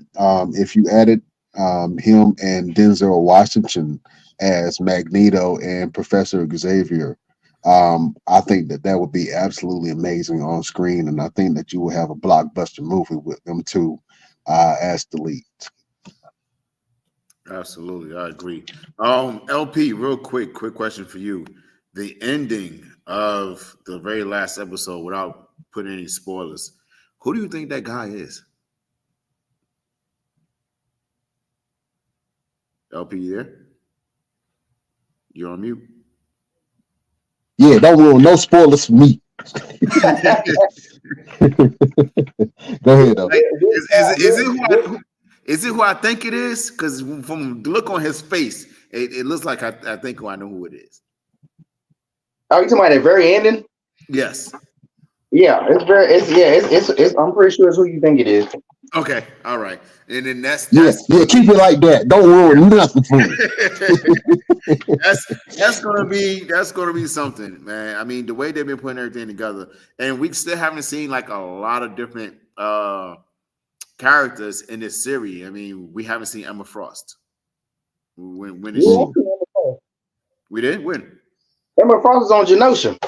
if you added him and Denzel Washington as Magneto and Professor Xavier, I think that would be absolutely amazing on screen, and I think that you will have a blockbuster movie with them two as the lead. absolutely, I agree. LP, real quick question for you: the ending of the very last episode, without putting any spoilers, who do you think that guy is? LP, you there? You're on mute. Yeah, don't ruin no spoilers for me. Go ahead, though. Like, is it who I think it is? Because from the look on his face, it looks like I think I know who it is. Oh, you talking about the very ending? Yes. Yeah, it's I'm pretty sure it's who you think it is. Okay. All right. And then that's Yeah, keep it like that. Don't ruin nothing for me. that's gonna be something, man. I mean, the way they've been putting everything together, and we still haven't seen like a lot of different characters in this series. I mean, we haven't seen Emma Frost. When is she? We did when? Emma Frost is on Genosha.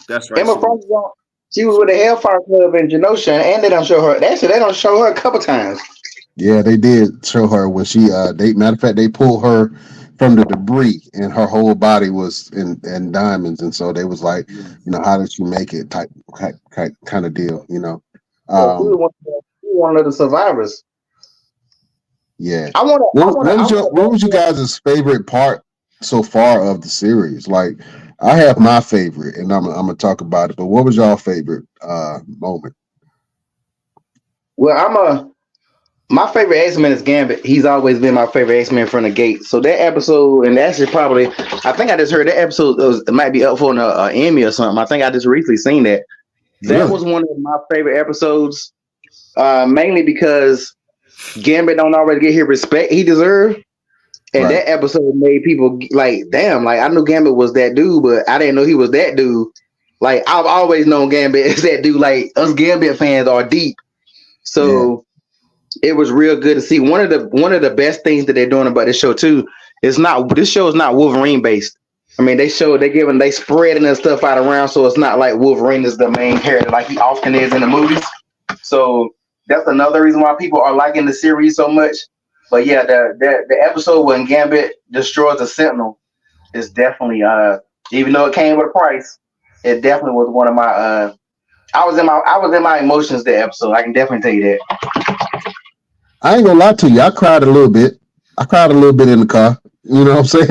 That's right. Emma Frost is on. She was with the Hellfire Club in Genosha, and they don't show her. Actually, they don't show her a couple times. Yeah, they did show her when she. Matter of fact, they pulled her from the debris, and her whole body was in diamonds, and so they was like, how did she make it? Type kind of deal, She was one of the survivors. Yeah. What was you guys' favorite part so far of the series? Like, I have my favorite, and I'm gonna talk about it. But what was y'all favorite moment? Well, my favorite X-Men is Gambit. He's always been my favorite X-Men from the gate. So that episode, and that's probably, I think I just heard that episode it might be up for an Emmy or something. I think I just recently seen that. That was one of my favorite episodes, mainly because Gambit don't already get his respect he deserved. And that episode made people like, damn, like I knew Gambit was that dude, but I didn't know he was that dude. Like I've always known Gambit is that dude. Like us Gambit fans are deep. So it was real good to see. One of the best things that they're doing about this show too is this show is not Wolverine based. I mean, they spreading and stuff out around, so it's not like Wolverine is the main character like he often is in the movies. So that's another reason why people are liking the series so much. But yeah, the episode when Gambit destroys the Sentinel is definitely even though it came with a price, it definitely was one of my I was in my emotions that episode. I can definitely tell you that. I ain't gonna lie to you. I cried a little bit. I cried a little bit in the car. You know what I'm saying?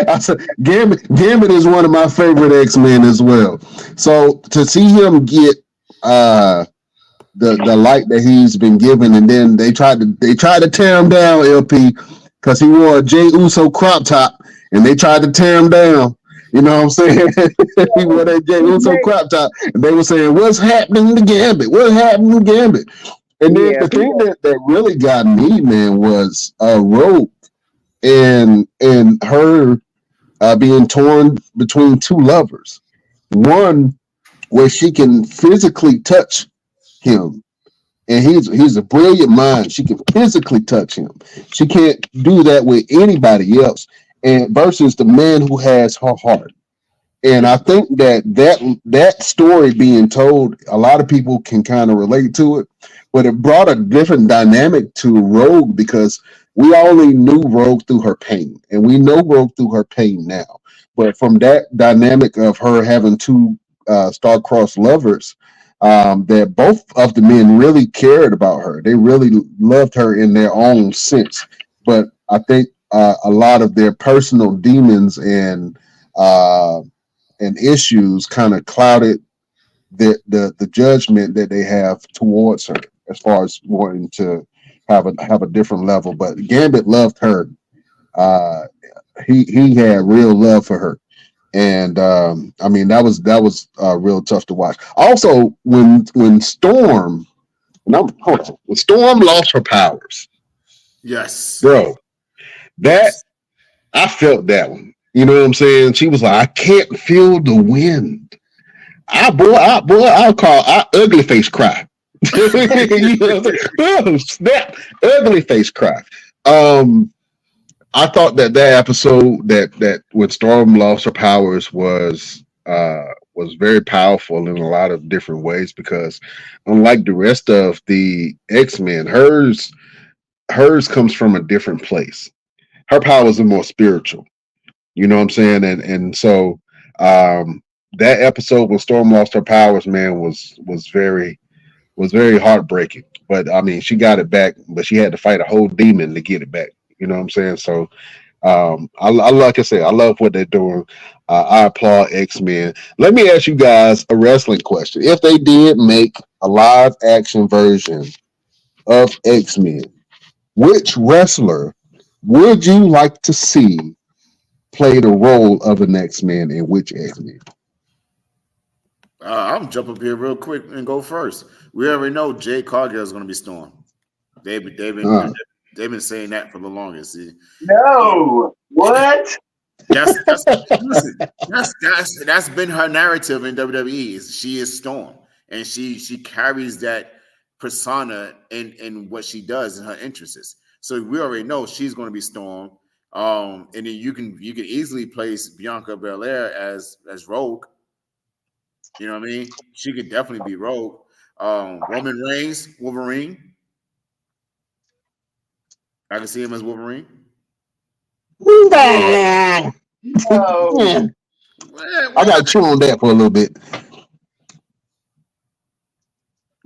I said, Gambit is one of my favorite X-Men as well. So to see him get the light that he's been given, and then they tried to tear him down, LP, because he wore a Jey Uso crop top, and they tried to tear him down. You know what I'm saying? He wore that Jey Uso crop top, and they were saying, "What's happening to Gambit? What's happening to Gambit?" And then the thing that really got me, man, was Rogue and her being torn between two lovers. One where she can physically touch him, and he's a brilliant mind. She can physically touch him. She can't do that with anybody else. And versus the man who has her heart. And I think that story being told, a lot of people can kind of relate to it, but it brought a different dynamic to Rogue because we only knew Rogue through her pain, and we know Rogue through her pain now. But from that dynamic of her having two star-crossed lovers, that both of the men really cared about her. They really loved her in their own sense. But I think a lot of their personal demons and issues kind of clouded the judgment that they have towards her as far as wanting to have a different level. But Gambit loved her. He had real love for her. And I mean that was real tough to watch. Also, when Storm lost her powers, yes, bro, I felt that one. You know what I'm saying? She was like, I can't feel the wind. I'll call ugly face cry. You know, oh, snap, ugly face cry. I thought that episode that when Storm lost her powers was very powerful in a lot of different ways because unlike the rest of the X-Men, hers comes from a different place. Her powers are more spiritual. You know what I'm saying? And so that episode when Storm lost her powers, man, was very heartbreaking. But I mean, she got it back, but she had to fight a whole demon to get it back. You know what I'm saying? So I like I said, I love what they're doing. I applaud X-Men. Let me ask you guys a wrestling question. If they did make a live action version of X-Men, which wrestler would you like to see play the role of an X-Men and which X-Men? I'm jump up here real quick and go first. We already know Jay Cargill is going to be Storm. They've been saying that for the longest. See? No, what? That's been her narrative in WWE. Is she is Storm, and she carries that persona in what she does in her interests. So we already know she's going to be Storm. And then you can easily place Bianca Belair as Rogue. You know what I mean? She could definitely be Rogue. Roman Reigns, Wolverine. I can see him as Wolverine. I got to chew on that for a little bit.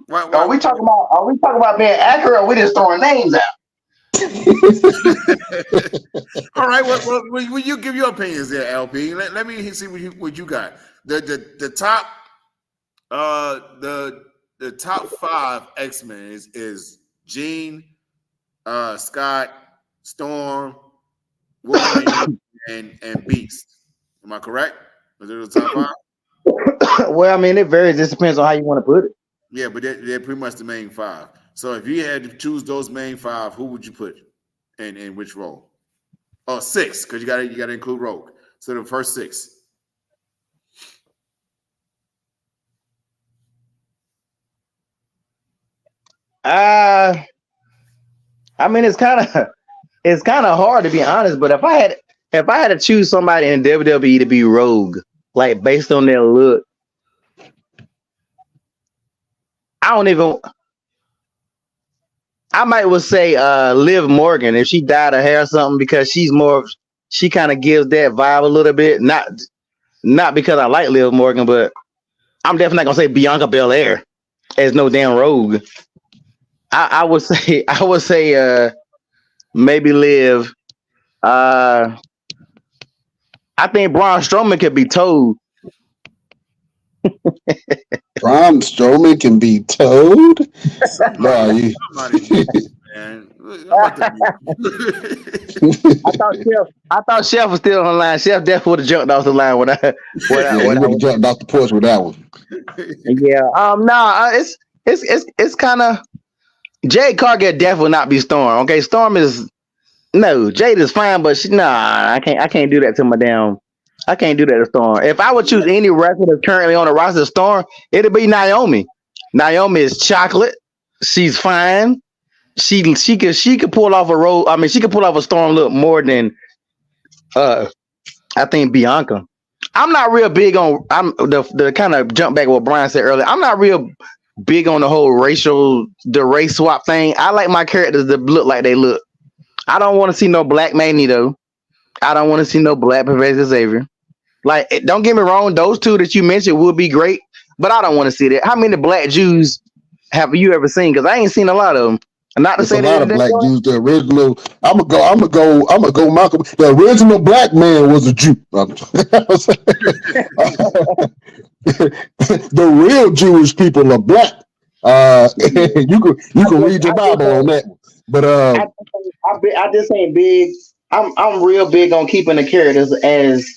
Are we talking about being accurate? Or we just throwing names out. All right. Well, will you give your opinions there, LP? Let me see what you got. The top the top 5 X-Men is Jean, Scott, Storm, Wolverine, and Beast. Am I correct? Is it the top 5? Well, I mean, it varies. It depends on how you want to put it. Yeah, but they're pretty much the main five. So if you had to choose those main five, who would you put in which role? Oh, six, because you gotta include Rogue. So the first six. I mean, it's kind of hard to be honest. But if I had to choose somebody in WWE to be Rogue, like based on their look, I don't even. I might would say Liv Morgan if she dyed her hair or something because she kind of gives that vibe a little bit. Not because I like Liv Morgan, but I'm definitely not gonna say Bianca Belair as no damn Rogue. I would say maybe Liv. I think Braun Strowman could be Toad. Braun Strowman can be Toad. No, Man. I thought Chef was still on the line. Chef definitely would have jumped off the line when I he would have jumped off the porch with that one. Yeah. It's kind of Jade Cargill definitely will not be Storm. Okay, Storm is no Jade is fine, but I can't do that to my damn. I can't do that to Storm. If I would choose any wrestler that's currently on the roster of Storm, it'd be Naomi. Naomi is chocolate. She's fine. She could pull off a role. I mean, she could pull off a Storm look more than I think Bianca. I'm not real big on. I'm the kind of jump back what Brian said earlier. I'm not real big on the whole race swap thing. I like my characters to look like they look. I don't want to see no black Magneto. I don't want to see no black Professor Xavier. Like, don't get me wrong, those two that you mentioned would be great, but I don't want to see that. How many black Jews have you ever seen? Because I ain't seen a lot of them. Not to There's say a that lot of black Jews. The original, I'm gonna go. Malcolm. The original black man was a Jew. The real Jewish people are black. You can read your Bible on that. But I just ain't big. I'm real big on keeping the characters as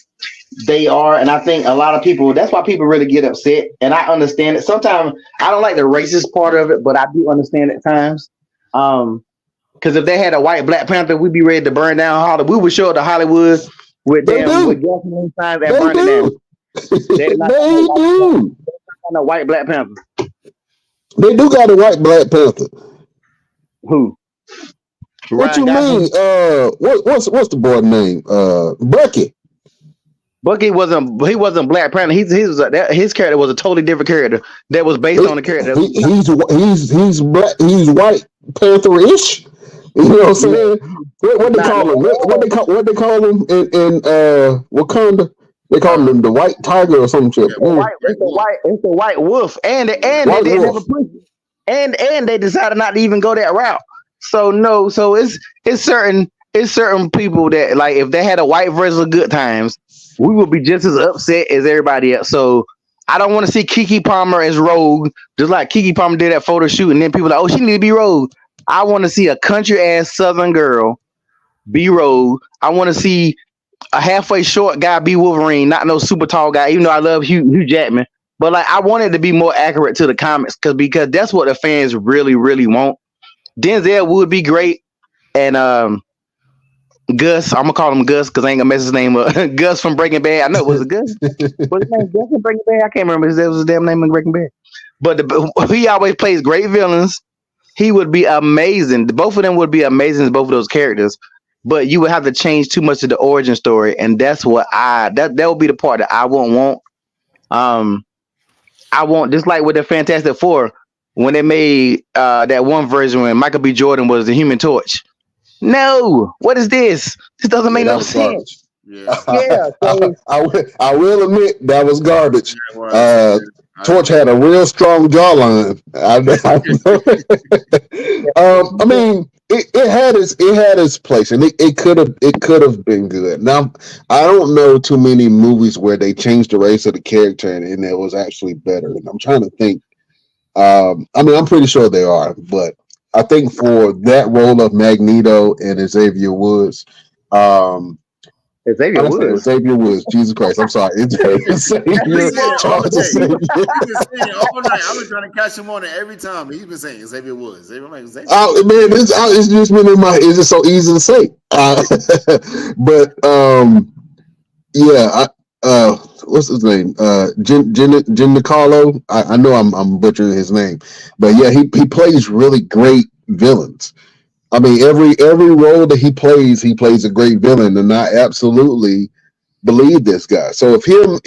they are, and I think a lot of people. That's why people really get upset, and I understand it. Sometimes I don't like the racist part of it, but I do understand at times. Because if they had a white Black Panther, we'd be ready to burn down Hollywood. We would show up to Hollywood with gasoline signs and burn it down. They do. A white Black Panther. They do got a white Black Panther. Who? What Ryan you mean? What's the boy name? Bucky. Bucky wasn't Black Panther. His character was a totally different character that was based on the character. He's black. He's White Panther-ish. You know what I'm saying? What they call him? What they call him in Wakanda? They call him the White Tiger or some shit. It's the White Wolf, and they never pushed it. And they decided not to even go that route. So no, so it's certain people that, like, if they had a white version of Good Times, we would be just as upset as everybody else. So I don't want to see Keke Palmer as Rogue, just like Keke Palmer did that photo shoot, and then people are like, oh, she need to be Rogue. I want to see a country ass Southern girl be Rogue. I want to see a halfway short guy be Wolverine, not no super tall guy. Even though I love Hugh Jackman, but like I want it to be more accurate to the comics because that's what the fans really really want. Denzel would be great, and Gus, I'm gonna call him Gus because I ain't gonna mess his name up. Gus from Breaking Bad. I know it was a Gus, but his name Gus from Breaking Bad. I can't remember his damn name in Breaking Bad. But he always plays great villains. He would be amazing. Both of them would be amazing as both of those characters. But you would have to change too much of the origin story, and that's what that would be the part that I won't want. I want, just like with the Fantastic Four when they made that one version when Michael B. Jordan was the Human Torch. No, what is this? This doesn't make no sense. Yeah. I will admit that was garbage. Torch had a real strong jawline. I mean, it had its place, and it could have been good. Now, I don't know too many movies where they changed the race of the character and it was actually better. And I'm trying to think. I mean, I'm pretty sure they are, but I think for that role of Magneto and Xavier Woods, Xavier Woods. Xavier Woods. Jesus Christ. I'm sorry. Xavier. Charles Xavier. He's been saying it all night. I've been trying to catch him on it every time. He's been saying Xavier Woods. I'm like, Xavier. Oh man, it's just been in my. It's just so easy to say. But yeah. What's his name? Giancarlo. I know I'm butchering his name, but yeah, he plays really great villains. I mean, every role that he plays a great villain, and I absolutely believe this guy. So if him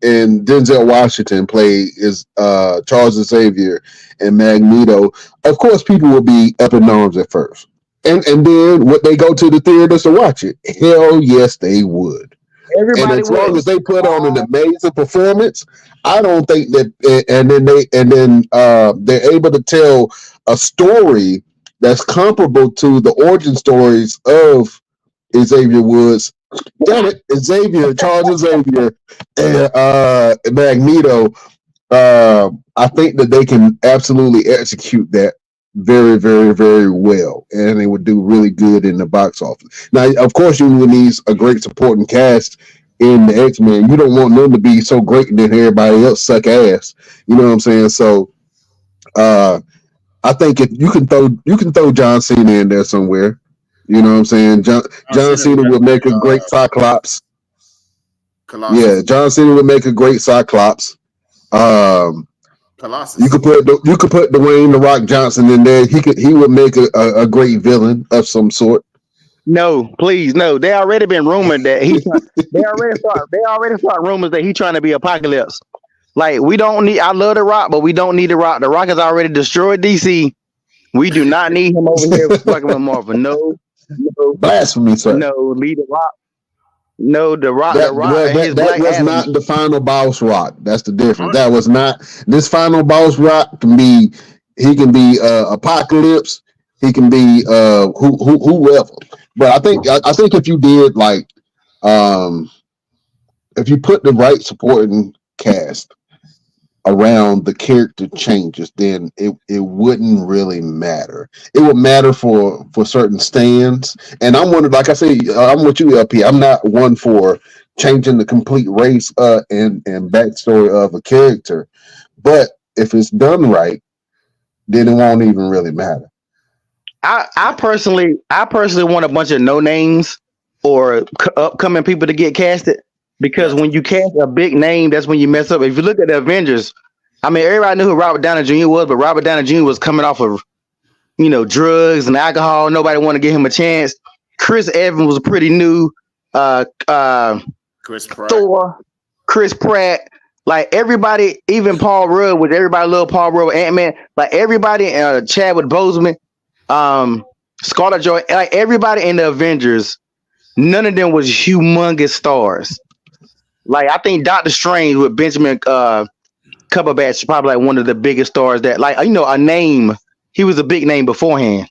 and Denzel Washington play is Charles Xavier and Magneto, of course people will be up in arms at first, and then would they go to the theaters to watch it? Hell yes, they would. Everybody and as long as they put on an amazing performance, I don't think that, and then they're able to tell a story that's comparable to the origin stories of Xavier Woods. Damn it, Charles Xavier, and Magneto. I think that they can absolutely execute that very, very, very well, and they would do really good in the box office. Now, of course, you would need a great supporting cast in the X-Men. You don't want them to be so great that everybody else suck ass. You know what I'm saying? So, I think if you can throw John Cena in there somewhere. You know what I'm saying? John Cena would make a great Cyclops. Colossus. Yeah, John Cena would make a great Cyclops. Colossus. You could put Dwayne "The Rock" Johnson in there. He would make a great villain of some sort. No, please, no. They already been rumored that they already start rumors that he's trying to be Apocalypse. Like, we don't need. I love The Rock, but we don't need The Rock. The Rock has already destroyed DC. We do not need him over here fucking with Marvel. No, blasphemy, sir. No, leave The Rock. No, The Rock. That was not the final boss Rock. That's the difference. That was not this final boss Rock. He can be Apocalypse. He can be whoever. But I think if you did like if you put the right supporting cast around the character changes, then it wouldn't really matter. It would matter for certain stands. And I'm one of, like I say, I'm with you, LP. I'm not one for changing the complete race and backstory of a character. But if it's done right, then it won't even really matter. I personally want a bunch of no names or upcoming people to get casted, because when you cast a big name, that's when you mess up. If you look at the Avengers, I mean, everybody knew who Robert Downey Jr. was, but Robert Downey Jr. was coming off of, drugs and alcohol. Nobody wanted to give him a chance. Chris Evans was pretty new. Chris Pratt. Like, everybody, even Paul Rudd, with everybody loved Paul Rudd with Ant-Man. Like, everybody, Chadwick Boseman, Scarlett Joy, like everybody in the Avengers, none of them was humongous stars. Like, I think Doctor Strange with Benjamin Cumberbatch is probably like one of the biggest stars that, like, a name. He was a big name beforehand.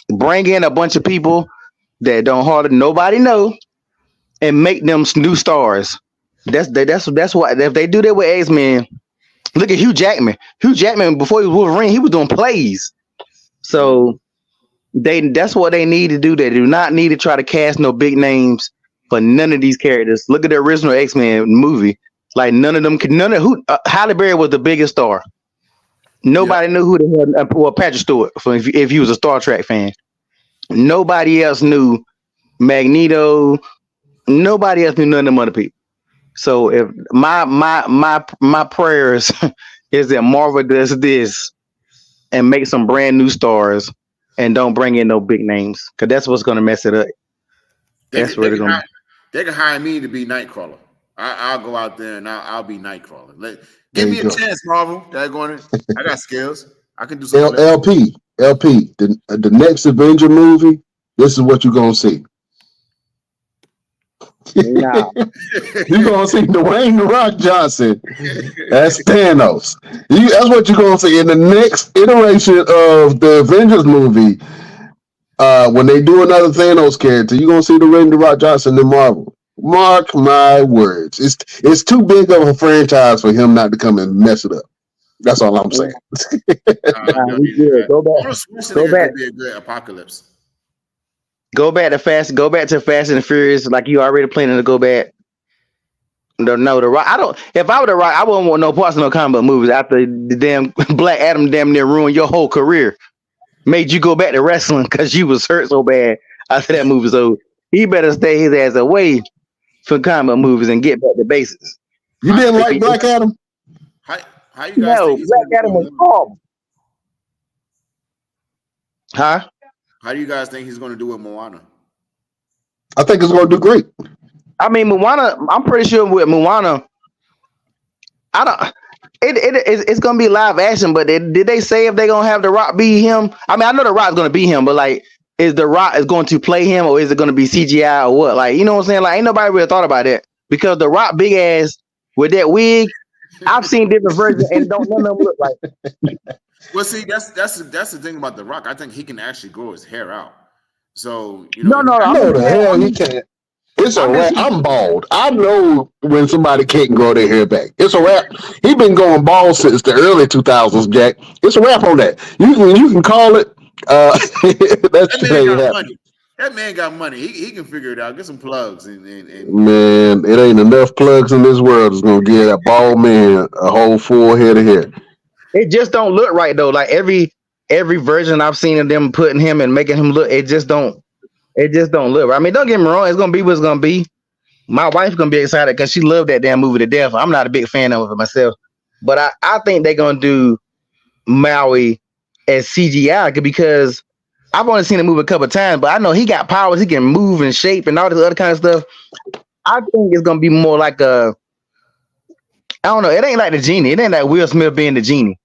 Bring in a bunch of people that don't hardly nobody know, and make them new stars. That's what, if they do that with X-Men. Look at Hugh Jackman. Hugh Jackman, before he was Wolverine, he was doing plays. So that's what they need to do. They do not need to try to cast no big names for none of these characters. Look at the original X-Men movie. Like, Halle Berry was the biggest star. Nobody knew who the hell. Well, Patrick Stewart, if he was a Star Trek fan. Nobody else knew Magneto. Nobody else knew none of them other people. So if my prayers is that Marvel does this and make some brand new stars and don't bring in no big names, because that's what's going to mess it up. They can hire me to be Nightcrawler. I'll go out there and I'll be Nightcrawler. Give me a chance, Marvel. I got skills. I can do something. LP. The next Avenger movie, this is what you're gonna see. Nah. You're gonna see Dwayne "The Rock" Johnson as Thanos. That's what you're gonna see in the next iteration of the Avengers movie. When they do another Thanos character, you're gonna see Dwayne "The Rock" Johnson in Marvel. Mark my words. It's too big of a franchise for him not to come and mess it up. That's all I'm saying. Go back. Be a good Apocalypse. Go back to Fast and the Furious, like you already planning to go back. No, the Rock. I don't. If I were the Rock, I wouldn't want no parts of no comic book movies after the damn Black Adam damn near ruined your whole career. Made you go back to wrestling because you was hurt so bad after that movie. So he better stay his ass away from comic book movies and get back to basics. You didn't like Black Adam? How you guys No, think he's Black gonna Adam do was it? horrible. Huh? How do you guys think he's gonna do with Moana? I think it's going to do great. I mean, Moana. I'm pretty sure with Moana, I don't. It's gonna be live action, but did they say if they gonna have The Rock be him? I mean, I know The Rock's gonna be him, but like, is The Rock is going to play him, or is it gonna be CGI or what? Like, you know what I'm saying? Like, ain't nobody really thought about that because The Rock big ass with that wig. I've seen different versions and don't none of them look like. Well, see, that's the thing about The Rock. I think he can actually grow his hair out. So you know, No, No, the hell he can't. It's a wrap. I'm bald. I know when somebody can't grow their hair back. It's a wrap. He been going bald since the early 2000s, Jack. It's a wrap on that. You can call it. That's that man got money. That man got money. He can figure it out. Get some plugs and man, it ain't enough plugs in this world that's gonna give that bald man a whole full head of hair. It just don't look right though. Like every version I've seen of them putting him and making him look, it just don't look right. I mean, don't get me wrong, it's gonna be what it's gonna be. My wife's gonna be excited because she loved that damn movie to death. I'm not a big fan of it myself, but I think they're gonna do Maui as CGI because I've only seen the movie a couple of times, but I know he got powers, he can move and shape and all this other kind of stuff. I think it's gonna be more like I don't know, it ain't like the genie, it ain't like Will Smith being the genie.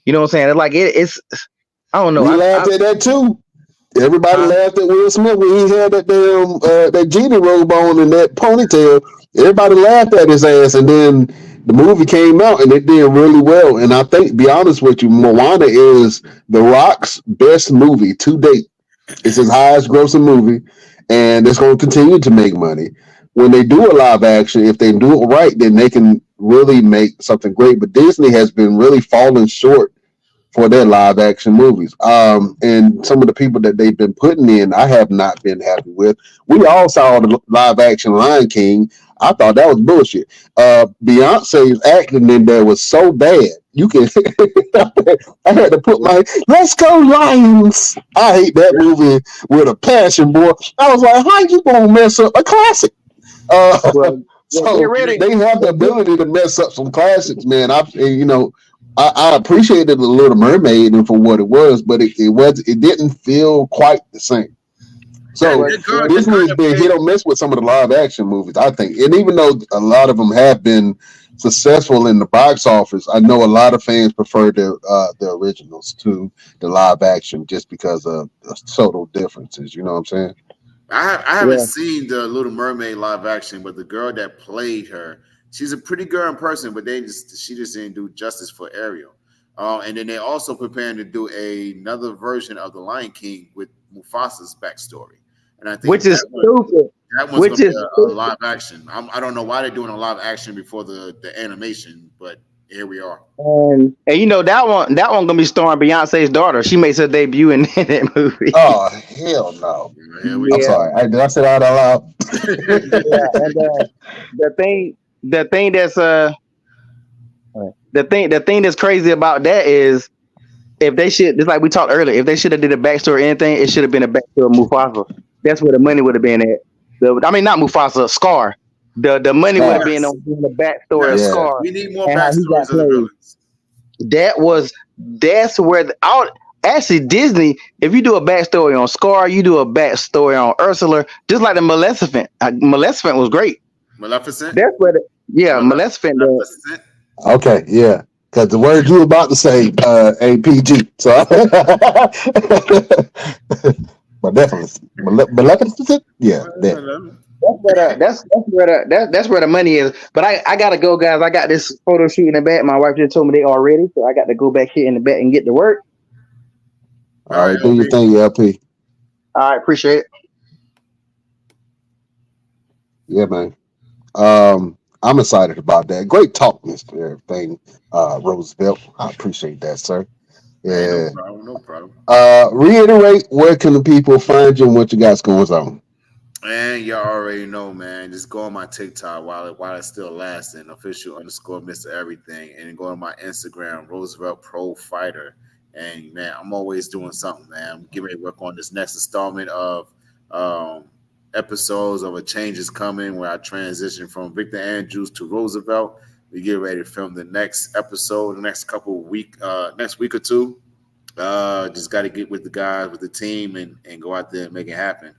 You know what I'm saying? It's like it's I don't know. We laughed at that too. Everybody laughed at Will Smith when he had that damn that genie robe on and that ponytail. Everybody laughed at his ass, and then the movie came out and it did really well. And I think, be honest with you, Moana is The Rock's best movie to date. It's his highest grossing movie, and it's going to continue to make money. When they do a live action, if they do it right, then they can really make something great. But Disney has been really falling short for their live action movies. And some of the people that they've been putting in, I have not been happy with. We all saw the live action Lion King. I thought that was bullshit. Beyonce's acting in there was so bad. You can I had to put my "Let's Go Lions." I hate that movie with a passion, boy. I was like, how you gonna mess up a classic? So they have the ability to mess up some classics, man. I appreciated The Little Mermaid and for what it was, but it didn't feel quite the same. So Disney's been hit or miss with some of the live action movies, I think. And even though a lot of them have been successful in the box office, I know a lot of fans prefer the originals to the live action just because of the subtle differences. You know what I'm saying? I haven't seen the Little Mermaid live action, but the girl that played her, she's a pretty girl in person, but she just didn't do justice for Ariel. And then they're also preparing to do another version of The Lion King with Mufasa's backstory. And I think stupid. That one's going to be a live action. I don't know why they're doing a live action before the animation, but here we are. And you know that one gonna be starring Beyonce's daughter. She makes her debut in that movie. Oh hell no! Yeah. I'm sorry. Did I say that out loud? And the thing that's crazy about that is if they should, just like we talked earlier, if they should have did a backstory or anything, it should have been a backstory of Mufasa. That's where the money would have been at. Not Mufasa, Scar. The money would have been on the backstory of Scar. We need more backstories of the villains. That's where actually Disney, if you do a backstory on Scar, you do a backstory on Ursula, just like the Maleficent. Maleficent was great. Maleficent? That's where Maleficent. Okay, yeah. Because the word you were about to say ain't PG. So Maleficent? Yeah. That's where the money is. But I gotta go, guys. I got this photo shoot in the back. My wife just told me they all ready, so I got to go back here in the back and get to work. All right, do your thing, LP. All right, appreciate it. Yeah, man. I'm excited about that. Great talk, Mr. Everything, Roosevelt. I appreciate that, sir. Hey, no Yeah. problem, no problem. Reiterate, where can the people find you and what you got going on? And y'all already know, man. Just go on my TikTok while it's still lasting, official underscore Mr. Everything, and then go on my Instagram, Roosevelt Pro Fighter. And man, I'm always doing something, man. I'm getting ready to work on this next installment of um, episodes of A Change Is Coming, where I transition from Victor Andrews to Roosevelt. We get ready to film the next episode, the next next week or two. Just got to get with the guys, with the team, and go out there and make it happen.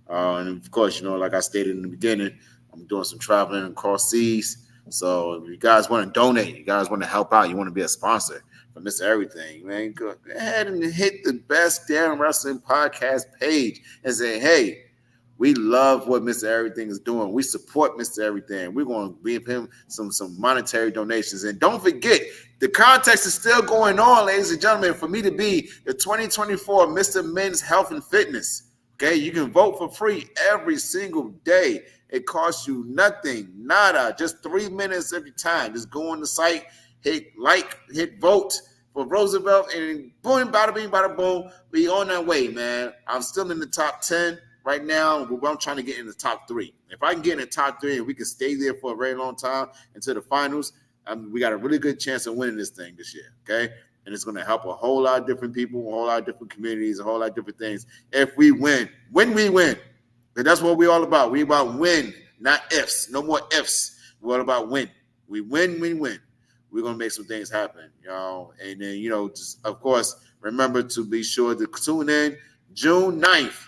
And of course, like I stated in the beginning, I'm doing some traveling across seas. So if you guys want to donate, you guys want to help out, you want to be a sponsor for Mr. Everything, man, go ahead and hit the Best Damn Wrestling Podcast page and say, hey, we love what Mr. Everything is doing. We support Mr. Everything. We're going to give him some monetary donations. And don't forget, the contest is still going on, ladies and gentlemen, for me to be the 2024 Mr. Men's Health and Fitness. Okay, you can vote for free every single day. It costs you nothing, nada, just 3 minutes every time. Just go on the site, hit like, hit vote for Roosevelt, and boom, bada bing, bada boom. We on that way, man. I'm still in the top 10 right now. I'm trying to get in the top 3. If I can get in the top 3 and we can stay there for a very long time until the finals, we got a really good chance of winning this thing this year, okay? And it's going to help a whole lot of different people, a whole lot of different communities, a whole lot of different things. If we win, when we win, and that's what we're all about. We about win, not ifs. No more ifs. We're all about win. We win, we win. We're going to make some things happen, And then, just, of course, remember to be sure to tune in June 9th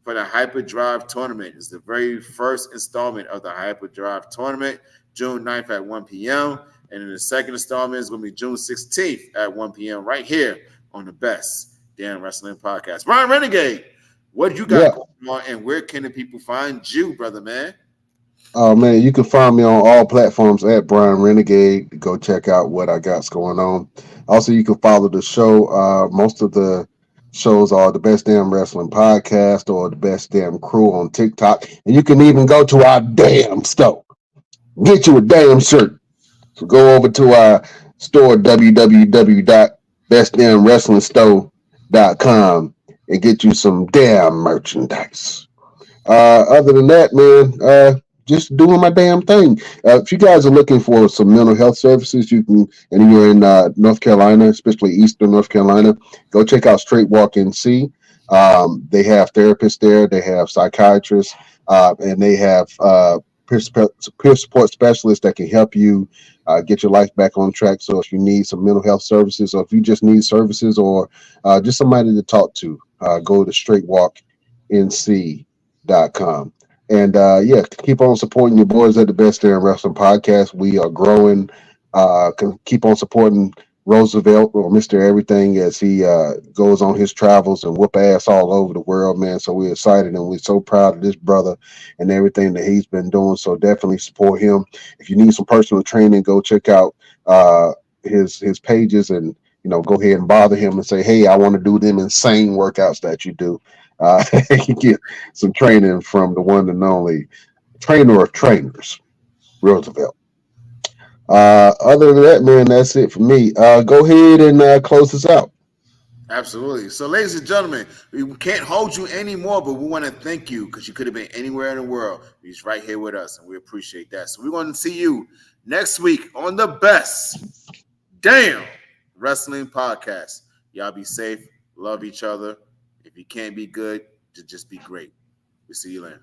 for the Hyperdrive Tournament. It's the very first installment of the Hyperdrive Tournament, June 9th at 1 p.m., and then the second installment is going to be June 16th at 1 p.m. right here on the Best Damn Wrestling Podcast. Brian Renegade, what you got Yeah. going on, and where can the people find you, brother man? Oh man, you can find me on all platforms at Brian Renegade. Go check out what I got going on. Also, you can follow the show. Most of the shows are the Best Damn Wrestling Podcast or the Best Damn Crew on TikTok. And you can even go to our damn store. Get you a damn shirt. So go over to our store, www.bestdamnwrestlingstore.com, and get you some damn merchandise. Other than that, man, just doing my damn thing. If you guys are looking for some mental health services, you can, and you're in North Carolina, especially Eastern North Carolina, go check out Straight Walk NC. They have therapists there, they have psychiatrists, and they have peer support specialists that can help you get your life back on track. So if you need some mental health services, or if you just need services, or just somebody to talk to, go to straightwalknc.com. And keep on supporting your boys at the Best Damn Wrestling Podcast. We are growing. Keep on supporting Roosevelt or Mr. Everything as he goes on his travels and whoop ass all over the world, man. So we're excited and we're so proud of this brother and everything that he's been doing. So definitely support him. If you need some personal training, go check out his pages and go ahead and bother him and say, hey, I want to do them insane workouts that you do. You get some training from the one and only trainer of trainers, Roosevelt. Other than that, man, that's it for me. Go ahead and close this out. Absolutely. So, ladies and gentlemen, we can't hold you anymore, but we want to thank you because you could have been anywhere in the world. You're right here with us, and we appreciate that. So, we're going to see you next week on the Best Damn Wrestling Podcast. Y'all be safe, love each other. If you can't be good, just be great. We'll see you later.